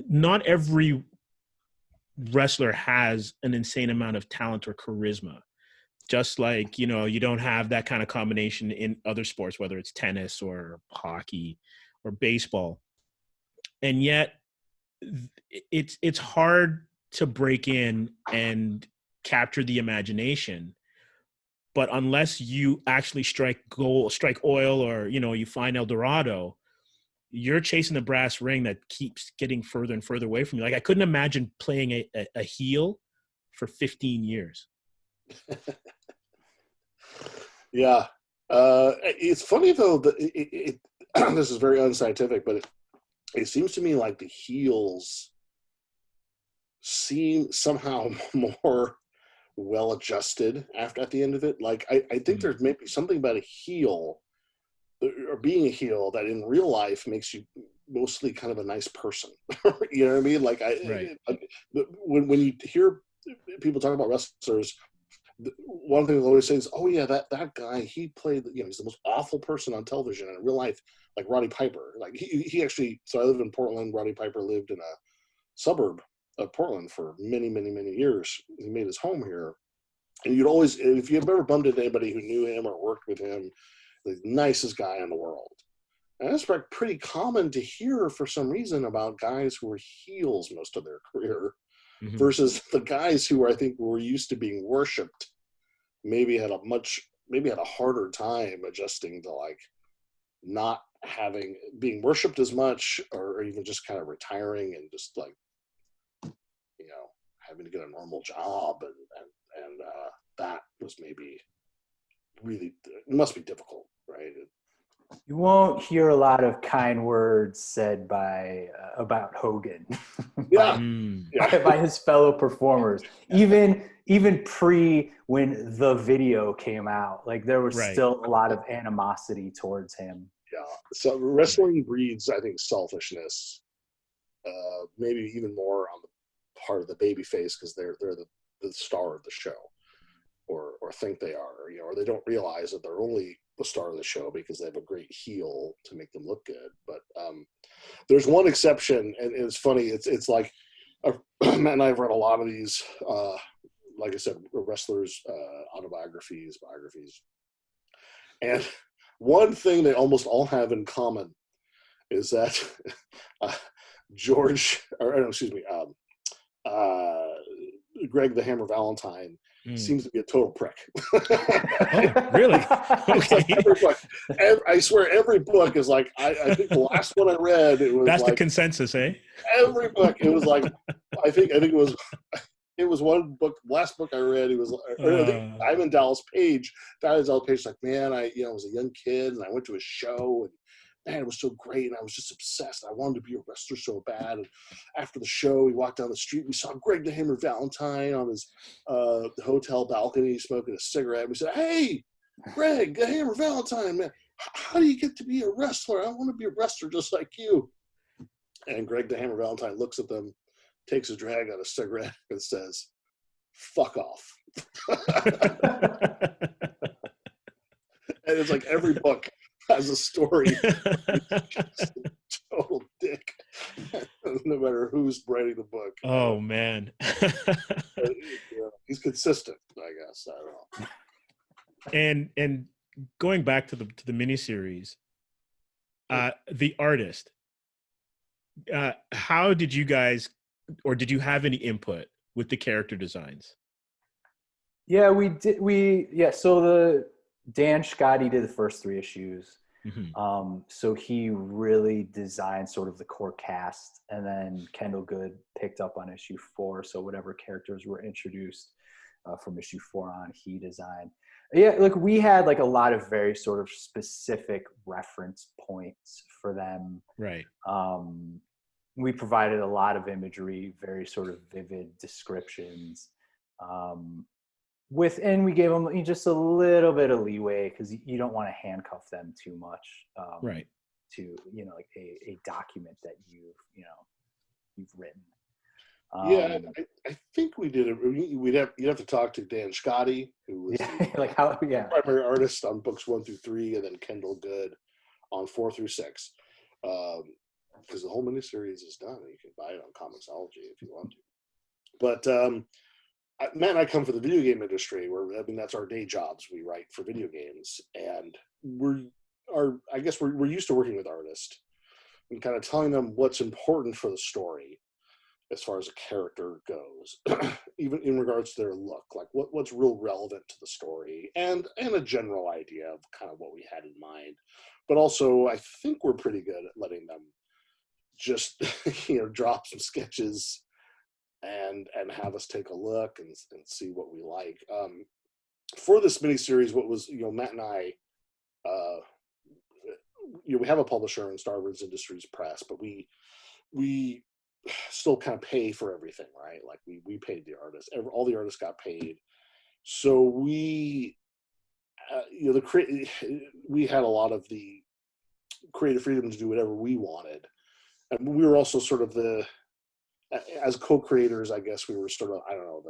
not every wrestler has an insane amount of talent or charisma. Just like, you don't have that kind of combination in other sports, whether it's tennis or hockey or baseball. And yet it's hard to break in and capture the imagination. But unless you actually strike oil, or, you find El Dorado, you're chasing the brass ring that keeps getting further and further away from you. Like, I couldn't imagine playing a heel for 15 years. Yeah. It's funny, though, that this is very unscientific, but it seems to me like the heels seem somehow more well-adjusted at the end of it. Like, I think there's maybe something about a heel, or being a heel, that in real life makes you mostly kind of a nice person. You know what I mean? Like, when you hear people talk about wrestlers, one thing they always say is, "Oh yeah, that guy, he played, he's the most awful person on television, and in real life, like Roddy Piper." Like, he actually, so I live in Portland. Roddy Piper lived in a suburb of Portland for many, many, many years. He made his home here. And you'd always, if you've ever bumped into anybody who knew him or worked with him, the nicest guy in the world. And that's pretty common to hear for some reason about guys who were heels most of their career, versus the guys who I think were used to being worshipped, maybe had a harder time adjusting to, like, not being worshipped as much, or even just kind of retiring and just, like, having to get a normal job, and that was maybe really, it must be difficult, right? You won't hear a lot of kind words said about Hogan by his fellow performers. Even pre when the video came out, like, there was still a lot of animosity towards him. Yeah. So wrestling breeds, I think, selfishness, maybe even more on the part of the babyface, because they're the star of the show, or think they are, or they don't realize that they're only the star of the show because they have a great heel to make them look good. But there's one exception, and it's funny. It's like, Matt and I have read a lot of these, like I said, wrestlers' autobiographies, biographies, and one thing they almost all have in common is that Greg the Hammer Valentine seems to be a total prick. Oh, really? Okay. Like every book. I swear every book is like, I think the last one I read, it was that's like, the consensus, eh? Every book, it was like, I think it was one book, last book I read, it was, I think Diamond Dallas Page, like, man, I was a young kid and I went to a show, and man, it was so great, and I was just obsessed. I wanted to be a wrestler so bad. And after the show, we walked down the street, we saw Greg the Hammer Valentine on his hotel balcony smoking a cigarette. We said, "Hey, Greg the Hammer Valentine, man, how do you get to be a wrestler? I want to be a wrestler just like you." And Greg the Hammer Valentine looks at them, takes a drag on a cigarette, and says, "Fuck off." And it's like every book has a story. Total dick, no matter who's writing the book. Oh man. He's consistent, I guess. I don't know. And going back to the miniseries, the artist. How did you guys or did you have any input with the character designs? Yeah, we did. So Dan Scotty did the first 3 issues. So he really designed sort of the core cast, and then Kendall Good picked up on issue 4. So whatever characters were introduced from issue 4 on, he designed. Yeah, like we had like a lot of very sort of specific reference points for them. Right. We provided a lot of imagery, very sort of vivid descriptions. And we gave them just a little bit of leeway because you don't want to handcuff them too much, right, to like a document that you've written. I think we did it. You'd have to talk to Dan Scotty, who was the primary artist on books 1 through 3, and then Kendall Good on 4 through 6. Because the whole miniseries is done, and you can buy it on Comixology if you want to. But Matt and I come from the video game industry, that's our day jobs. We write for video games, and we're used to working with artists and kind of telling them what's important for the story as far as a character goes, even in regards to their look, like what's real relevant to the story, and a general idea of kind of what we had in mind. But also, I think we're pretty good at letting them just drop some sketches and have us take a look and see what we like. For this miniseries, what was Matt and I, we have a publisher in Starbirds Industries Press, but we still kind of pay for everything, right? Like we paid the artists, all the artists got paid, so we we had a lot of the creative freedom to do whatever we wanted, and we were also sort of as co-creators, I guess we were sort of, I don't know,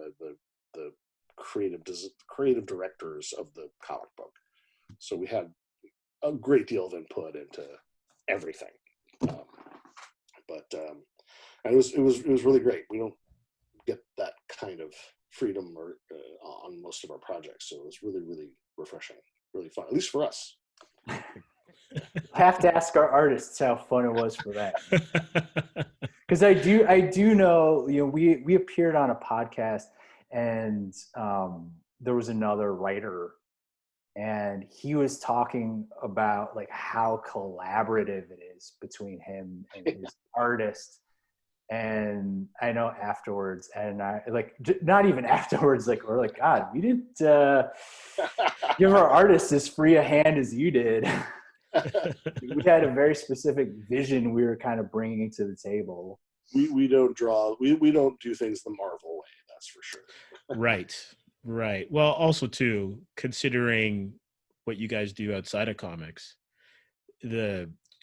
the creative directors of the comic book. So we had a great deal of input into everything. And it was really great. We don't get that kind of freedom on most of our projects. So it was really, really refreshing, really fun, at least for us. Have to ask our artists how fun it was for that. Because I do know, we appeared on a podcast, and there was another writer, and he was talking about like how collaborative it is between him and his artist. And I know afterwards, and I not even afterwards, we're like, God, we didn't give our artists as free a hand as you did. We had a very specific vision we were kind of bringing to the table. We don't draw, we don't do things the Marvel way, that's for sure. Right. Well, also too, considering what you guys do outside of comics,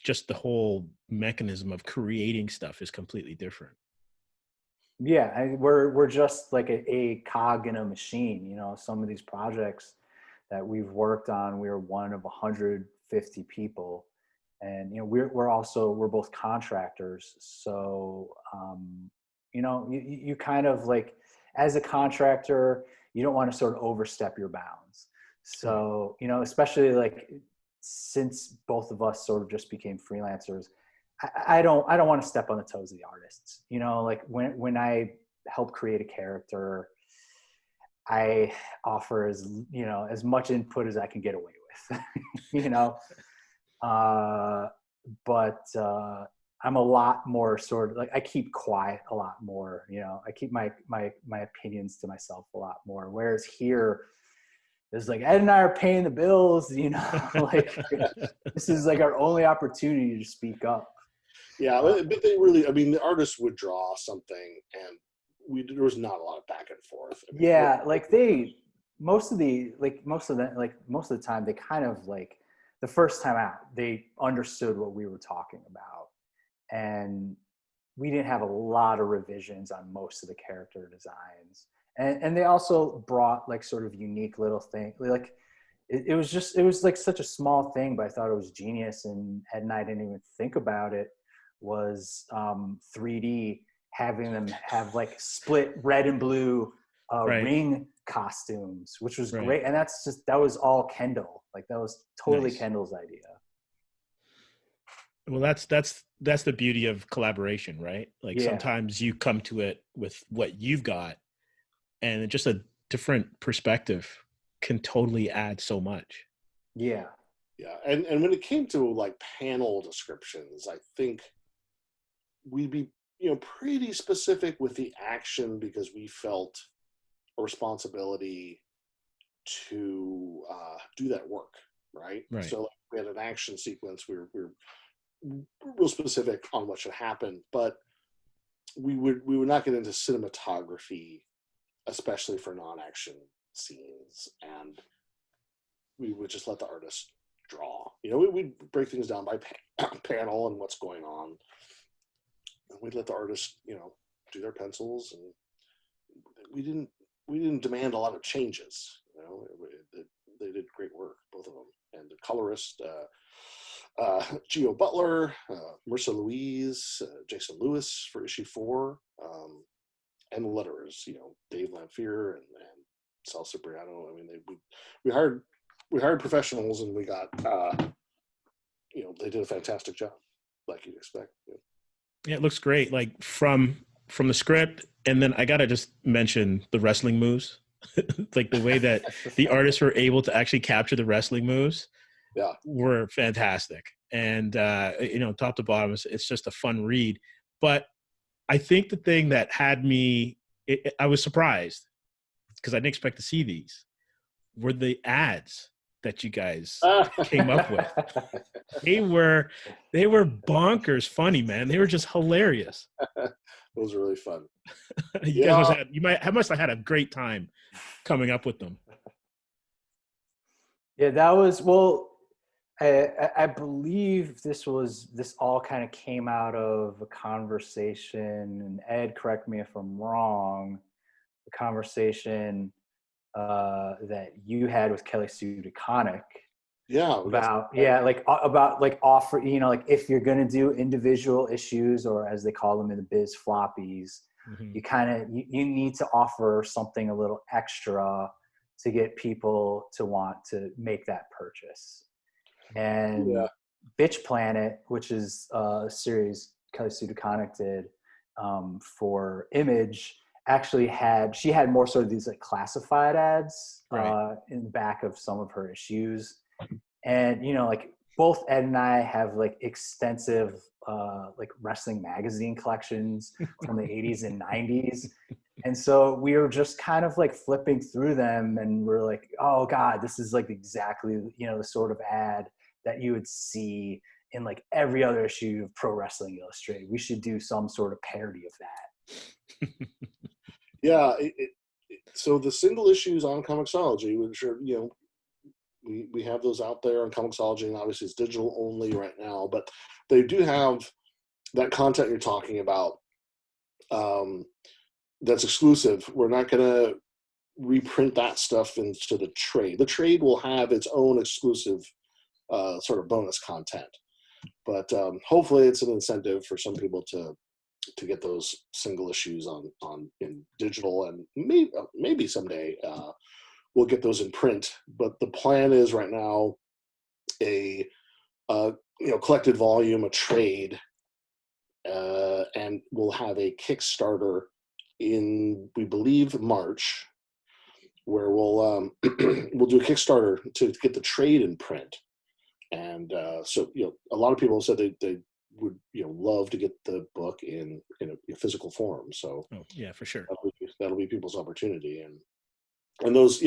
just the whole mechanism of creating stuff is completely different. Yeah, we're just like a cog in a machine. Some of these projects that we've worked on, we were one of 150 people, and we're both contractors. So you kind of like, as a contractor, you don't want to sort of overstep your bounds. So especially like since both of us sort of just became freelancers, I don't want to step on the toes of the artists. Like when I help create a character, I offer as much input as I can get away with, but I'm a lot more sort of like, I keep quiet a lot more, I keep my opinions to myself a lot more. Whereas here, it's like, Ed and I are paying the bills, like this is like our only opportunity to speak up. Yeah, but they really, the artists would draw something, and there was not a lot of back and forth. Most of the time, they kind of like, the first time out, they understood what we were talking about, and we didn't have a lot of revisions on most of the character designs. And they also brought like sort of unique little thing. Like it was like such a small thing, but I thought it was genius. And Ed and I didn't even think about it, was 3D, having them have like split red and blue ring costumes, which was great. And that was all Kendall. Like that was totally nice. Kendall's idea. Well, that's the beauty of collaboration, right? Like Yeah. sometimes you come to it with what you've got, and just a different perspective can totally add so much. Yeah. Yeah, and when it came to like panel descriptions, I think we'd be pretty specific with the action because we felt a responsibility to do that work, right? Right. So like, we had an action sequence. We were real specific on what should happen, but we would not get into cinematography, especially for non-action scenes, and we would just let the artist draw. We'd break things down by panel and what's going on, and we'd let the artist do their pencils, and we didn't demand a lot of changes. They did great work, both of them, and the colorist Gio Butler, Marissa Louise, Jason Lewis for issue 4, and the letterers, Dave Lamphere and Sal Cipriano. I mean, we hired professionals, and we got they did a fantastic job, like you'd expect. Yeah, it looks great. Like from the script, and then I gotta just mention the wrestling moves, like the way that the artists were able to actually capture the wrestling moves. Yeah, were fantastic, and top to bottom, it's just a fun read. But I think the thing that had me, I was surprised because I didn't expect to see these, were the ads that you guys came up with. They were bonkers funny, man. They were just hilarious. Those were really fun. You guys must have had a great time coming up with them. Yeah, that was, well, I believe this all kind of came out of a conversation, and Ed, correct me if I'm wrong, the conversation that you had with Kelly Sue DeConnick. Yeah. About offer, like if you're going to do individual issues, or as they call them in the biz, floppies, Mm-hmm. you need to offer something a little extra to get people to want to make that purchase. And Bitch Planet, which is a series Kelly Sue DeConnick did for Image, actually had more sort of these like classified ads in the back of some of her issues. And, like both Ed and I have like extensive like wrestling magazine collections from the 80s and 90s. And so we were just kind of like flipping through them, and we're like, oh God, this is like exactly, the sort of ad that you would see in like every other issue of Pro Wrestling Illustrated. We should do some sort of parody of that. Yeah. So the single issues on Comixology, which are, we have those out there on Comixology, and obviously it's digital only right now, but they do have that content you're talking about that's exclusive. We're not going to reprint that stuff into the trade. The trade will have its own exclusive sort of bonus content, but hopefully it's an incentive for some people to get those single issues on in digital, and maybe someday we'll get those in print. But the plan is right now a collected volume, a trade, and we'll have a Kickstarter in, we believe, March, where we'll we'll do a Kickstarter to get the trade in print. And so a lot of people said they would love to get the book in a physical form. So yeah, for sure, that'll be people's opportunity. And those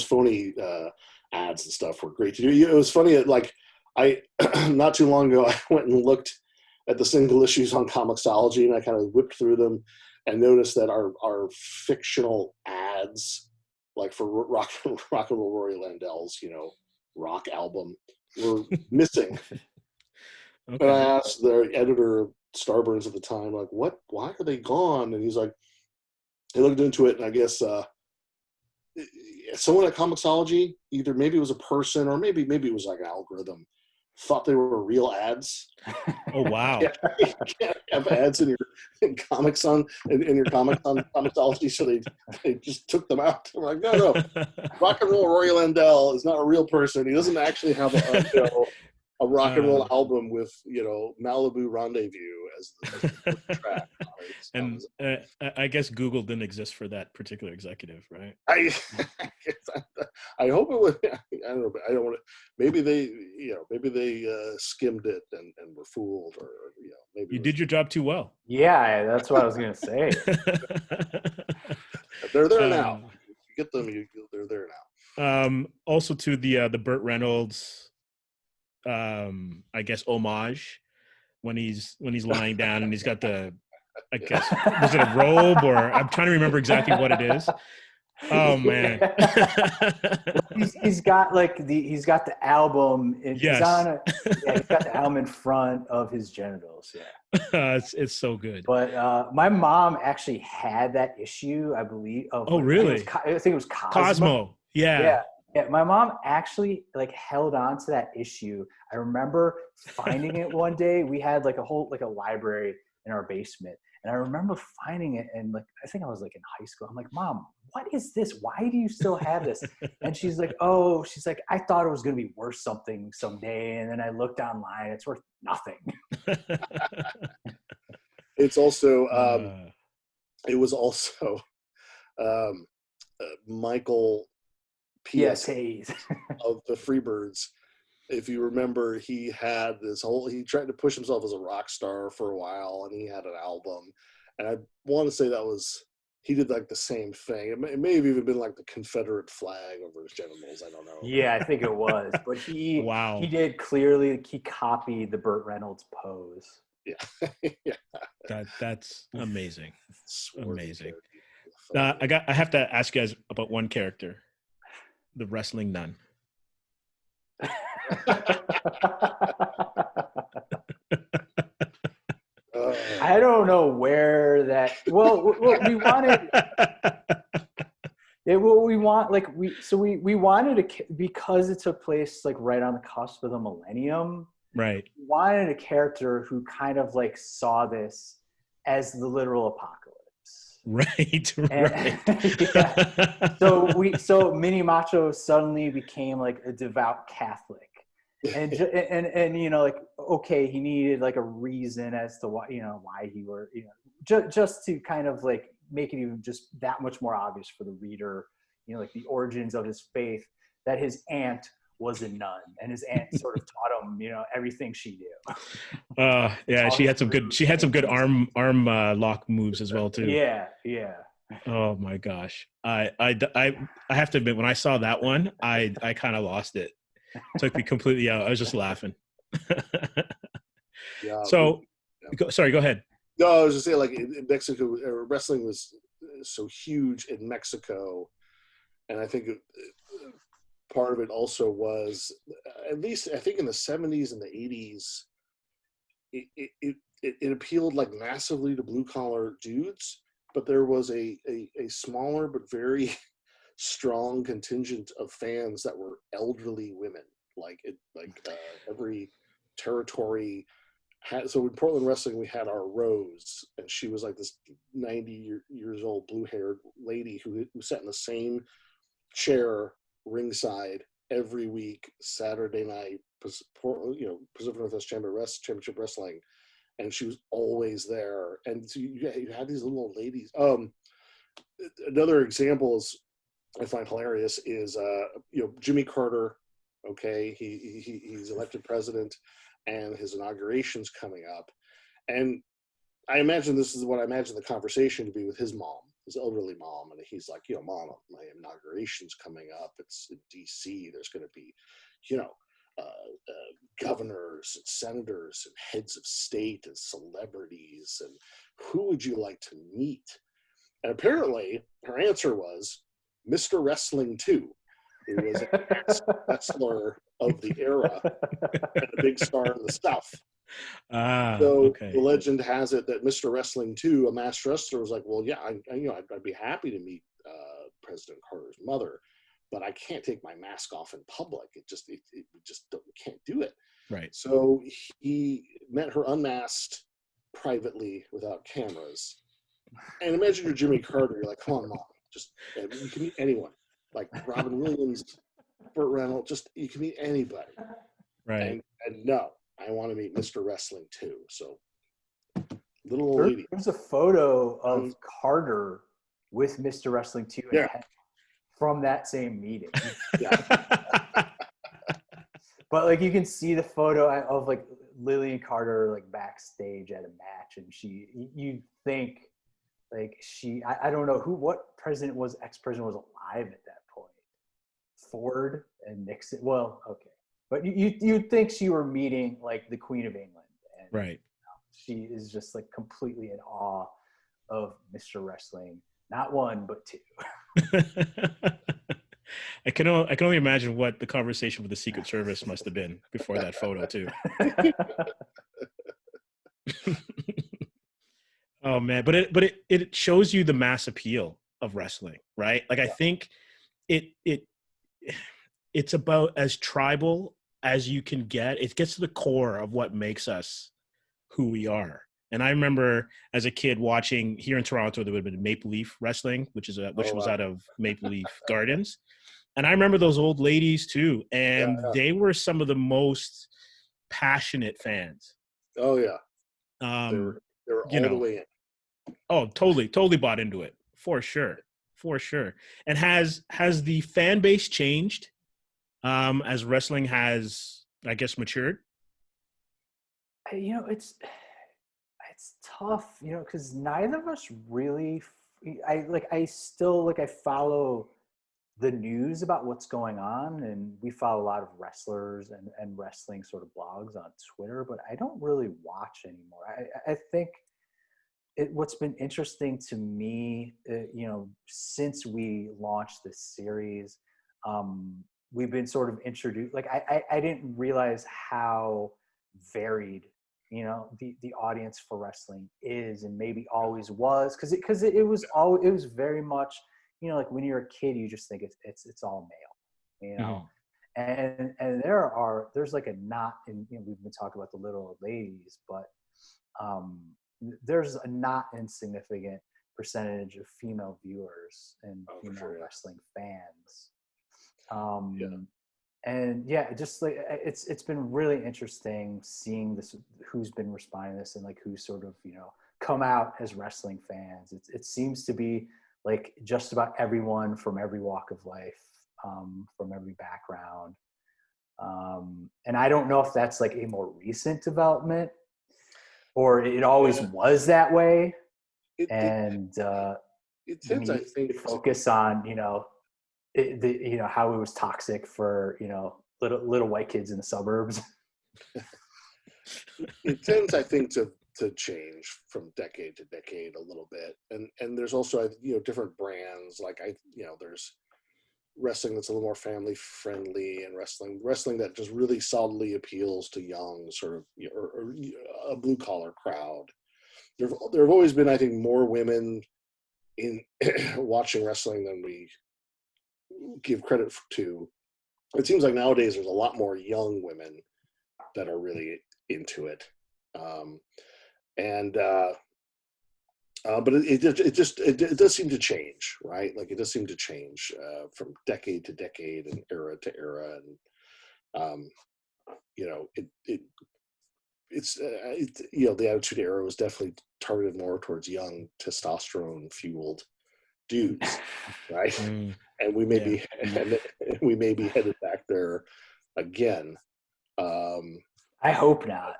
phony ads and stuff were great to do. It was funny, like I not too long ago I went and looked at the single issues on Comixology, and I kind of whipped through them and noticed that our fictional ads, like for Rock and Roll Rory Landell's rock album, were missing. Okay. And I asked the editor of Starburns at the time, like, why are they gone? And he's like, he looked into it, and I guess someone at Comixology, either maybe it was a person or maybe it was like an algorithm, thought they were real ads. Oh wow! You can't have ads in your comics on Comixology, so they just took them out. I'm like, no, Rock and Roll Rory Landell is not a real person. He doesn't actually have a a rock and roll album with, Malibu Rendezvous as the track. And I guess Google didn't exist for that particular executive, right? I hope it would. I don't know. But I don't want to. Maybe they skimmed it and were fooled, or maybe you did your job too well. Yeah, that's what I was gonna say. They're there now. You get them. They're there now. Also to the Burt Reynolds, I guess homage when he's lying down and he's got the, I guess, was it a robe, or I'm trying to remember exactly what it is. Oh man. he's got the album. Yes. He's got the album in front of his genitals. Yeah. It's so good. But my mom actually had that issue, I believe. Oh, really? I think it was Cosmo. Yeah. Yeah, my mom actually held on to that issue. I remember finding it one day. We had a library in our basement, and I remember finding it, and I think I was in high school. I'm like, Mom, what is this? Why do you still have this? And she's like, I thought it was gonna be worth something someday, and then I looked online. It's worth nothing. It's also it was also Michael P.S. Hayes of the Freebirds. If you remember, he tried to push himself as a rock star for a while, and he had an album. And I want to say he did the same thing. It may have even been the Confederate flag over his genitals. I don't know. Yeah, I think it was. But he did clearly, he copied the Burt Reynolds pose. Yeah. Yeah. That's amazing. Amazing. I have to ask you guys about one character. The Wrestling Nun. I don't know where that. Well, we wanted. We wanted because it took place right on the cusp of the millennium. Right. We wanted a character who kind of saw this as the literal apocalypse. Right. Yeah. So Mini Macho suddenly became a devout Catholic, and okay, he needed a reason as to why he were just to kind of make it even just that much more obvious for the reader, the origins of his faith, that his aunt was a nun, and his aunt sort of taught him everything she knew. Yeah, she had some good arm lock moves as well too. Yeah. Oh my gosh, I have to admit, when I saw that one, I kind of lost it. It took me completely out. I was just laughing. Yeah. So, sorry, go ahead. No, I was just saying, in Mexico, wrestling was so huge in Mexico, and I think part of it also was, at least I think in the 70s and the 80s, it appealed massively to blue collar dudes, but there was a smaller but very strong contingent of fans that were elderly women. Every territory had. So in Portland wrestling, we had our Rose, and she was this 90 years old blue haired lady who sat in the same chair ringside every week, Saturday night, Pacific Northwest Championship Wrestling, and she was always there. And so you had these little old ladies. Another example I find hilarious is Jimmy Carter. Okay, he's elected president, and his inauguration's coming up, and I imagine this is what I imagine the conversation to be with his mom, his elderly mom, and he's like, Mom, my inauguration's coming up. It's in D.C. There's going to be, governors and senators and heads of state and celebrities, and who would you like to meet? And apparently, her answer was Mr. Wrestling 2, who was an ex-wrestler of the era and a big star in the South. The legend has it that Mr. Wrestling 2, a masked wrestler, was like, well, yeah, I'd be happy to meet President Carter's mother, but I can't take my mask off in public. We can't do it. Right. So he met her unmasked privately without cameras. And imagine you're Jimmy Carter. You're like, come on, Mom. You can meet anyone. Robin Williams, Burt Reynolds, you can meet anybody. Right. And no, I want to meet Mr. Wrestling too. So little old lady. There's a photo of Carter with Mr. Wrestling 2 from that same meeting. Yeah. But like you can see the photo of like Lily and Carter like backstage at a match, and you think like I don't know what ex-president was alive at that point. Ford and Nixon. Well, okay, but you'd think she were meeting like the Queen of England, and right. She is just like completely in awe of Mr. Wrestling, not one but two. I can only imagine what the conversation with the Secret Service must have been before that photo too. Oh man, but it shows you the mass appeal of wrestling, right? Like I think it's about as tribal as you can get. It gets to the core of what makes us who we are. And I remember as a kid watching here in Toronto, there would have been Maple Leaf Wrestling, which was out of Maple Leaf Gardens. And I remember those old ladies too. And they were some of the most passionate fans. Oh yeah. They were all the way in. Oh, totally bought into it. For sure. And has the fan base changed as wrestling has, I guess, matured? It's tough, because neither of us really. I still I follow the news about what's going on, and we follow a lot of wrestlers and wrestling sort of blogs on Twitter, but I don't really watch anymore. I think what's been interesting to me, since we launched this series, we've been sort of introduced. Like I didn't realize how varied the audience for wrestling is, and maybe always was, because it was very much like when you're a kid you just think it's all male, and there's like a not in we've been talking about the little old ladies, but there's a not insignificant percentage of female viewers and female wrestling fans. And just like it's been really interesting seeing this, who's been responding to this, and like who's sort of come out as wrestling fans. It seems to be like just about everyone from every walk of life, from every background. And I don't know if that's like a more recent development or it always was that way. It tends, I think, to focus on how it was toxic for little white kids in the suburbs. It tends, I think, to change from decade to decade a little bit, and there's also different brands. Like there's wrestling that's a little more family friendly, and wrestling that just really solidly appeals to young sort of or a blue collar crowd. There have always been, I think, more women in watching wrestling than we give credit to. It seems like nowadays there's a lot more young women that are really into it, but it does seem to change, right? Like it does seem to change from decade to decade and era to era, and the Attitude Era was definitely targeted more towards young testosterone fueled dudes, right? And we may be headed back there again. I hope not.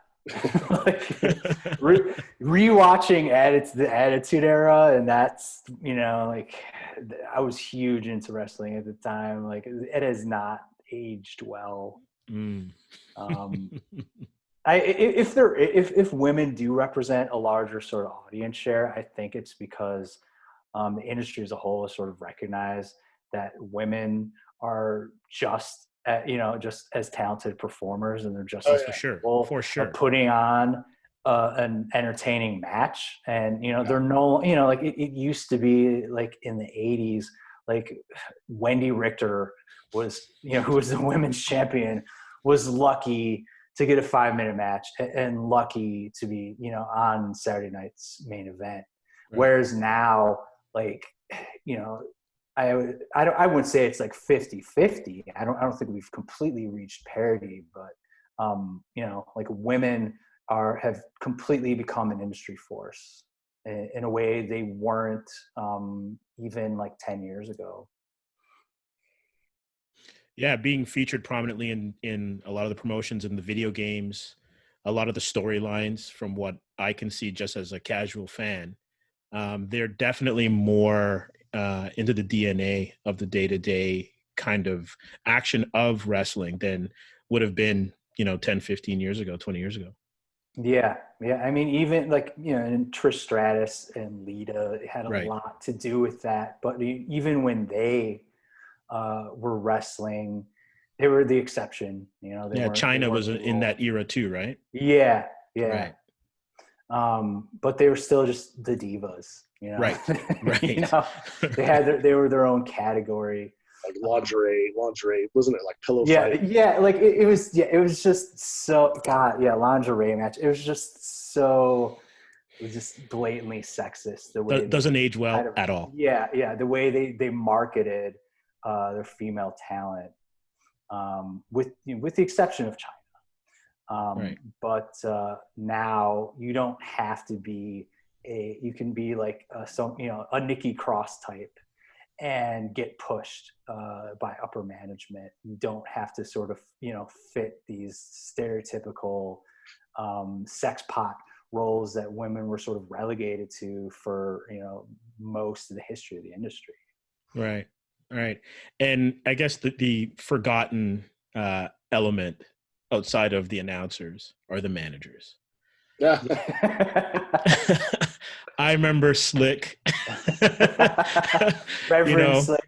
Rewatching the Attitude Era, and that's I was huge into wrestling at the time. Like it has not aged well. If women do represent a larger sort of audience share, I think it's because the industry as a whole has sort of recognized that women are just as talented performers, and they're just as capable of putting on an entertaining match. And they're like it used to be, like in the 80s, like Wendy Richter was who was the women's champion, was lucky to get a 5-minute match and lucky to be on Saturday night's main event. Whereas now, like I wouldn't say it's like 50-50. I don't think we've completely reached parity, but like women have completely become an industry force in a way they weren't even like 10 years ago. Yeah, being featured prominently in a lot of the promotions in the video games, a lot of the storylines from what I can see just as a casual fan. They're definitely more into the DNA of the day-to-day kind of action of wrestling than would have been, 10, 15 years ago, 20 years ago. Yeah. I mean, even like, and Trish Stratus and Lita had a Right. lot to do with that. But even when they were wrestling, they were the exception. Yeah, China was in that rule. era too, right? Yeah. Right. But they were still just the divas. Right. Right. They were their own category. Like lingerie, wasn't it like pillow fight? Yeah, like it was just so, God, yeah, lingerie match. It was just blatantly sexist. The way Doesn't age well at all. Yeah, the way they marketed their female talent, with the exception of China. Right. But now you don't have to be you can be like a Nikki Cross type and get pushed by upper management. You don't have to sort of, fit these stereotypical sex pot roles that women were sort of relegated to for, most of the history of the industry. Right. And I guess the forgotten element outside of the announcers are the managers. Yeah. I remember Slick. Reverend Slick.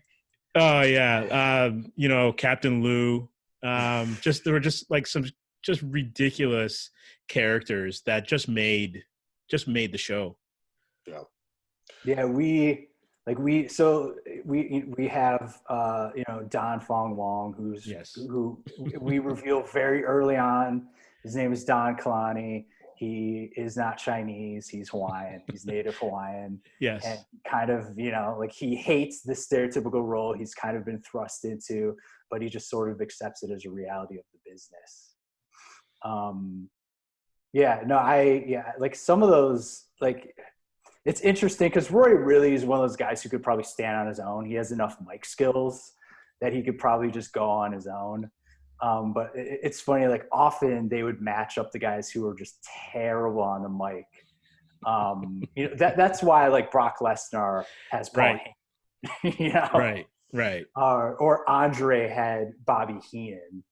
Oh yeah. Captain Lou. There were just like some just ridiculous characters that just made the show. Yeah. Yeah, we have Don Fong Wong, who we reveal very early on. His name is Don Kalani. He is not Chinese. He's Hawaiian. He's native Hawaiian. Yes. And kind of, like he hates the stereotypical role he's kind of been thrust into, but he just sort of accepts it as a reality of the business. Like some of those, like, it's interesting because Roy really is one of those guys who could probably stand on his own. He has enough mic skills that he could probably just go on his own. But it's funny, like often they would match up the guys who were just terrible on the mic. That's why like Brock Lesnar has Paul Heyman, Right. Or Andre had Bobby Heenan.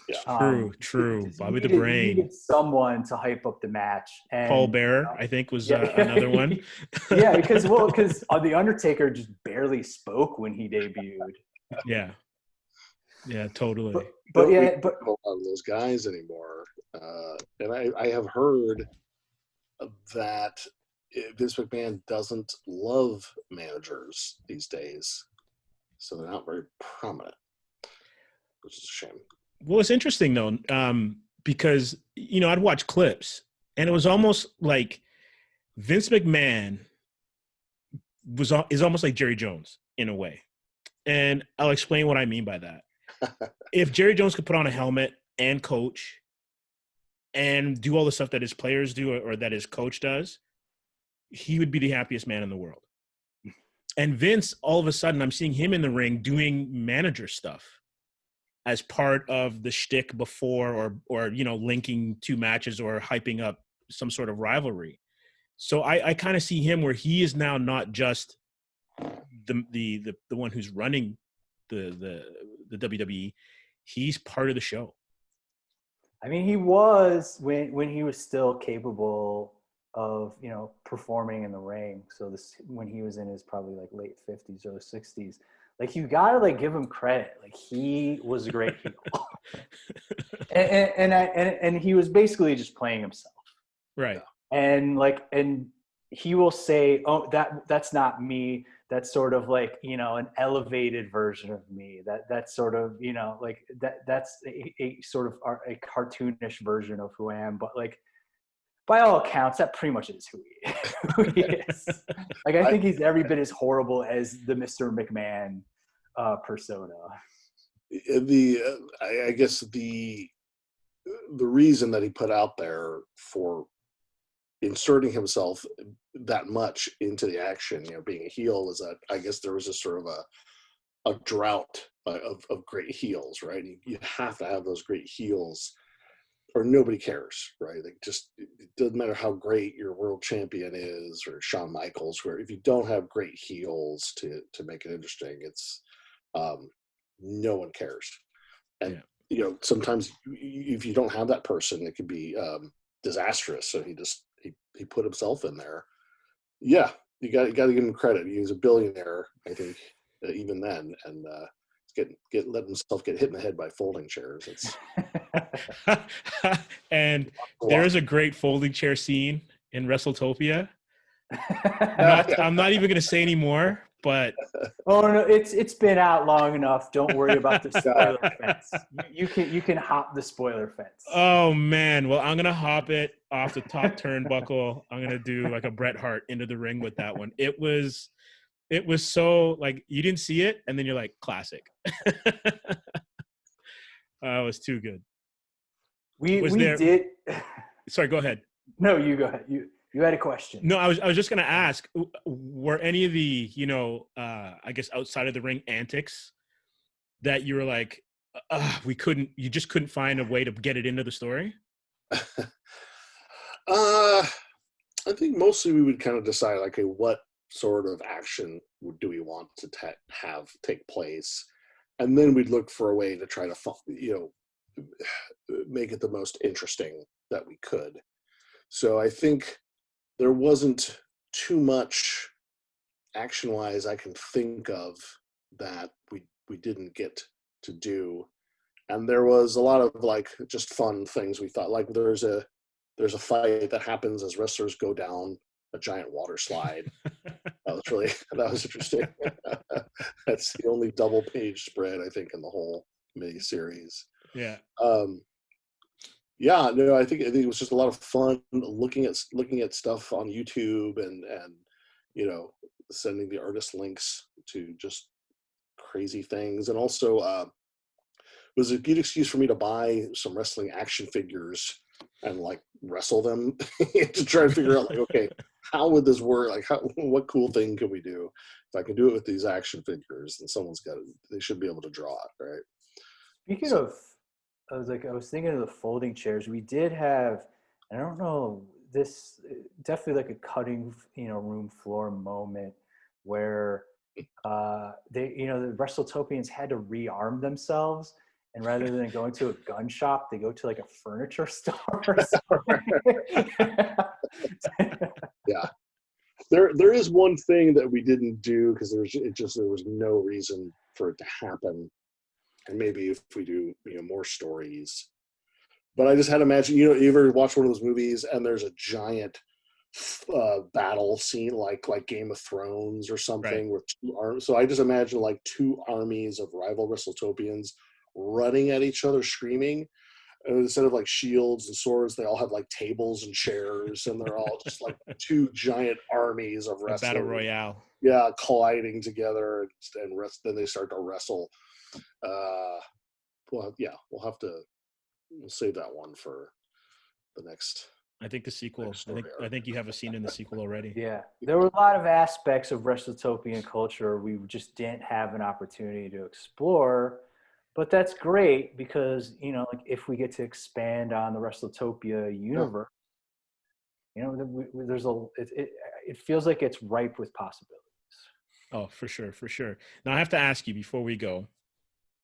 Yeah. True. Bobby the Brain. You needed someone to hype up the match. And, Paul Bearer, I think, was another one. Yeah, because The Undertaker just barely spoke when he debuted. Yeah. Yeah, totally. But a lot of those guys anymore. And I have heard that Vince McMahon doesn't love managers these days, so they're not very prominent, which is a shame. Well, it's interesting though, because I'd watch clips, and it was almost like Vince McMahon is almost like Jerry Jones in a way, and I'll explain what I mean by that. If Jerry Jones could put on a helmet and coach and do all the stuff that his players do or that his coach does, he would be the happiest man in the world. And Vince, all of a sudden, I'm seeing him in the ring doing manager stuff as part of the shtick before or linking two matches or hyping up some sort of rivalry. So I kind of see him where he is now not just the one who's running the WWE. He's part of the show. I mean, he was when he was still capable of, performing in the ring. So when he was in his probably like late 50s or 60s, like you gotta like give him credit. Like he was a great heel, and he was basically just playing himself. Right. And he will say, "Oh, that's not me. That's sort of like, an elevated version of me. That's sort of, that's a sort of a cartoonish version of who I am." But like, by all accounts, that pretty much is who he is. Like, I think he's every bit as horrible as the Mr. McMahon persona. I guess the the reason that he put out there for inserting himself that much into the action, being a heel, was that I guess there was a sort of a drought of great heels, right? You have to have those great heels, or nobody cares, right? Like, just, it doesn't matter how great your world champion is, or Shawn Michaels, where if you don't have great heels to make it interesting, it's no one cares. And sometimes if you don't have that person, it could be disastrous. So he put himself in there. Yeah, you got to give him credit. He was a billionaire, I think, even then, and let himself get hit in the head by folding chairs. It's and there is a great folding chair scene in Wrestletopia. I'm not even going to say anymore, but oh no, it's been out long enough. Don't worry about the spoiler fence. You can hop the spoiler fence. Oh man, well, I'm gonna hop it off the top turnbuckle. I'm gonna do like a Bret Hart into the ring with that one. It was so, like, you didn't see it, and then you're like, classic. It was too good. We did. Sorry, go ahead. No, you go ahead. You had a question. No, I was just gonna ask, were any of the, I guess outside of the ring antics that you were like, you just couldn't find a way to get it into the story? I think mostly we would kind of decide, like, okay, what sort of action do we want to have take place, and then we'd look for a way to try to make it the most interesting that we could. So I think there wasn't too much action-wise I can think of that we didn't get to do, and there was a lot of, like, just fun things we thought. Like, there's a fight that happens as wrestlers go down a giant water slide. That was interesting. That's the only double page spread, I think, in the whole miniseries. Yeah. Yeah, no, I think it was just a lot of fun looking at stuff on YouTube and sending the artist links to just crazy things, and also it was a good excuse for me to buy some wrestling action figures and, like, wrestle them to try to figure out, like, okay, how would this work? Like, what cool thing can we do if I can do it with these action figures? And they should be able to draw it, right? Speaking of, I was thinking of the folding chairs. We did have, I don't know, this definitely like a cutting, room floor moment where the Wrestletopians had to rearm themselves. And rather than going to a gun shop, they go to, like, a furniture store or something. Yeah. There is one thing that we didn't do because there was no reason for it to happen. And maybe if we do, more stories. But I just had to imagine, you ever watch one of those movies and there's a giant battle scene like Game of Thrones or something, right, with two arms. So I just imagine, like, two armies of rival Wrestletopians running at each other screaming, and instead of, like, shields and swords, they all have, like, tables and chairs, and they're all just like two giant armies of wrestlers. Battle Royale. Yeah, colliding together, and then they start to wrestle. Well, yeah, we'll save that one for the next. I think the sequel. I think you have a scene in the sequel already. Yeah, there were a lot of aspects of Wrestletopian culture we just didn't have an opportunity to explore, but that's great because like, if we get to expand on the Wrestletopia universe, it feels like it's ripe with possibilities. Oh, for sure. Now I have to ask you before we go,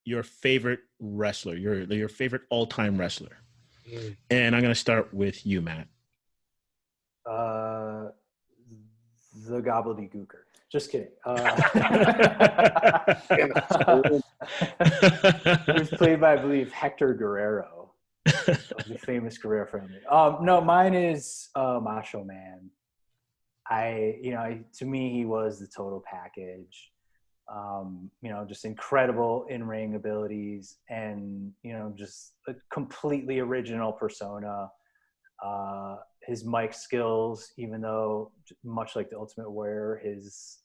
your favorite wrestler, your favorite all-time wrestler. And I'm going to start with you, Matt. The gobbledygooker. Just kidding. It was played by, I believe, Hector Guerrero of the famous Guerrero family. No, mine is Macho Man. To me, he was the total package. Just incredible in-ring abilities and, just a completely original persona. His mic skills, even though much like the Ultimate Warrior, his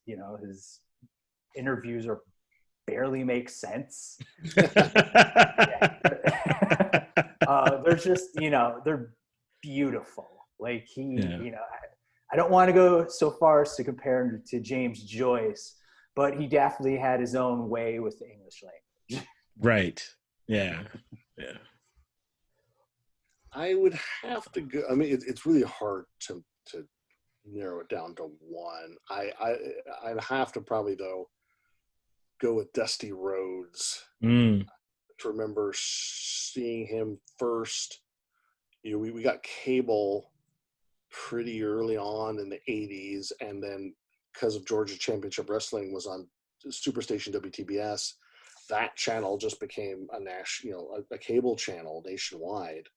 interviews barely make sense. There's just, they're beautiful. Like Yeah. I don't want to go so far as to compare him to James Joyce, but he definitely had his own way with the English language. Right. Yeah. Yeah. I would have to go. I mean, it's really hard to narrow it down to one. I'd have to probably though go with Dusty Rhodes. To remember seeing him first. We got cable pretty early on in the 80s, and then because of Georgia Championship Wrestling was on Superstation WTBS, that channel just became a cable channel nationwide,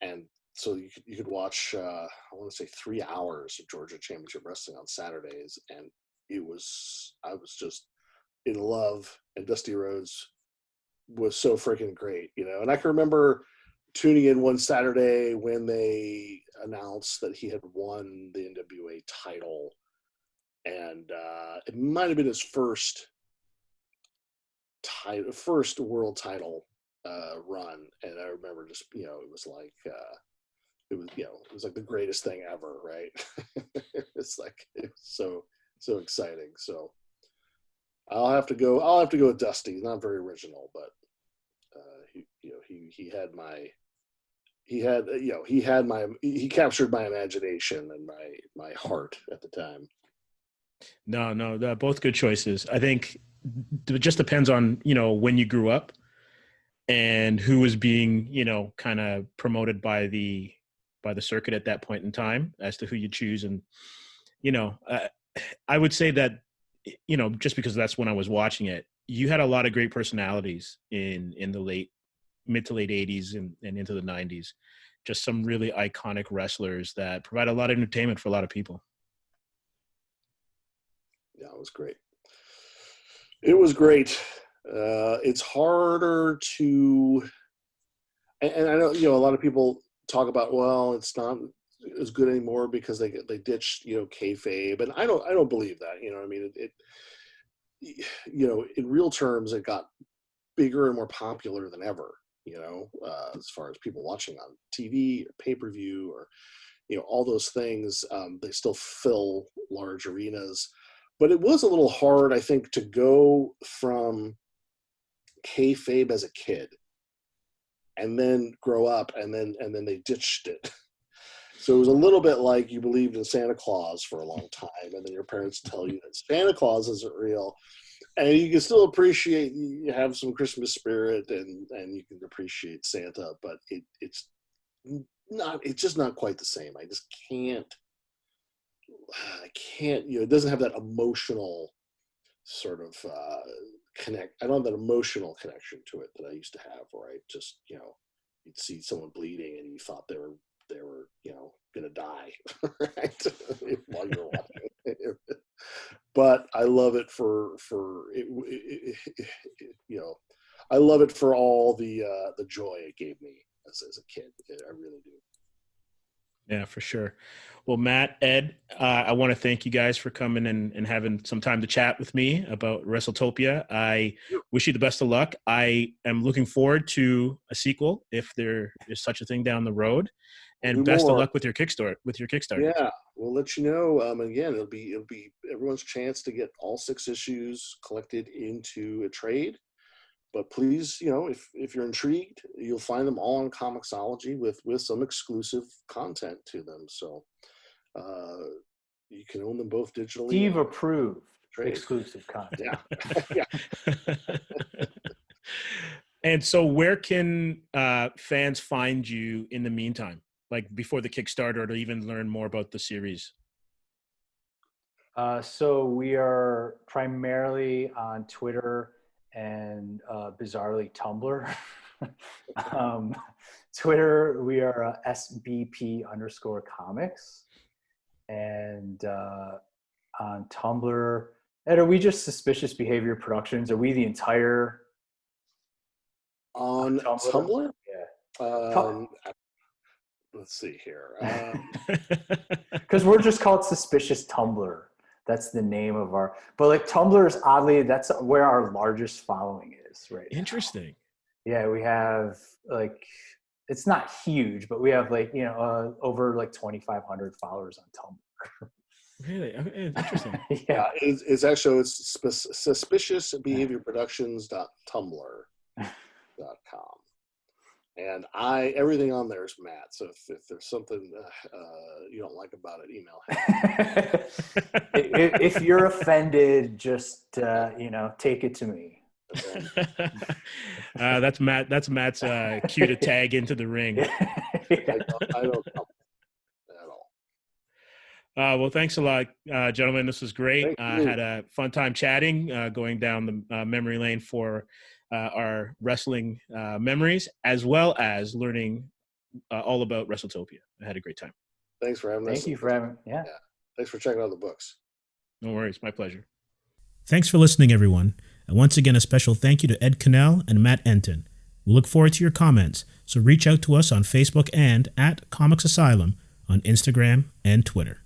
and so you could watch I want to say 3 hours of Georgia Championship Wrestling on Saturdays, and I was just in love, and Dusty Rhodes was so freaking great, and I can remember tuning in one Saturday when they announced that he had won the NWA title, and it might have been his first world title run, and I remember just it was like it was like the greatest thing ever, right? It's so exciting. So I'll have to go with Dusty. Not very original, but he captured my imagination and my heart at the time. No, they're both good choices. I think it just depends on, when you grew up and who was being, kind of promoted by the circuit at that point in time as to who you choose. And, I would say that, just because that's when I was watching it, you had a lot of great personalities in the mid to late 80s and into the 90s. Just some really iconic wrestlers that provide a lot of entertainment for a lot of people. Yeah, it was great. It was great. It's harder to, and I know, a lot of people talk about, well, it's not as good anymore because they ditched, kayfabe, and I don't believe that. I mean, in real terms, it got bigger and more popular than ever. As far as people watching on TV or pay-per-view or, all those things, they still fill large arenas. But it was a little hard, I think, to go from kayfabe as a kid and then grow up and then they ditched it. So it was a little bit like you believed in Santa Claus for a long time, and then your parents tell you that Santa Claus isn't real. And you can still appreciate, you have some Christmas spirit and you can appreciate Santa, but it's just not quite the same. I just can't, it doesn't have that emotional sort of connect. I don't have that emotional connection to it that I used to have, where I just, you'd see someone bleeding and you thought they were going to die, right? While you're watching. But I love it for it, I love it for all the joy it gave me as a kid. I really do. Yeah, for sure. Well, Matt, Ed, I want to thank you guys for coming and having some time to chat with me about Wrestletopia. I wish you the best of luck. I am looking forward to a sequel if there is such a thing down the road. And best of luck with your Kickstarter. Yeah, we'll let you know. Again, it'll be everyone's chance to get all 6 issues collected into a trade. But please, if you're intrigued, you'll find them all on Comixology with some exclusive content to them. So you can own them both digitally. Steve approved exclusive content. Yeah. And so where can fans find you in the meantime, like before the Kickstarter, to even learn more about the series? So we are primarily on Twitter and bizarrely Tumblr. Twitter, we are SBP_comics. And on Tumblr, Ed, are we just Suspicious Behavior Productions? Are we the entire... On Tumblr? Yeah. Let's see here. Because we're just called Suspicious Tumblr. That's the name of our... But like Tumblr is oddly, that's where our largest following is right now. Interesting. Yeah, we have like it's not huge, but we have over 2,500 followers on Tumblr. Really? Interesting. Yeah. It's actually suspiciousbehaviorproductions.tumblr.com. And everything on there is Matt. So if there's something you don't like about it, email him. If you're offended, just take it to me. That's Matt. That's Matt's cue to tag into the ring. I don't know at all. Well, thanks a lot, gentlemen. This was great. Thank you. Had a fun time chatting, going down the memory lane for our wrestling memories, as well as learning all about Wrestletopia. I had a great time. Thanks for having us. Thank you for having. Yeah. Thanks for checking out the books. No worries. My pleasure. Thanks for listening, everyone. And once again, a special thank you to Ed Kuehnel and Matt Entin. We look forward to your comments, so reach out to us on Facebook and at Comix Asylum on Instagram and Twitter.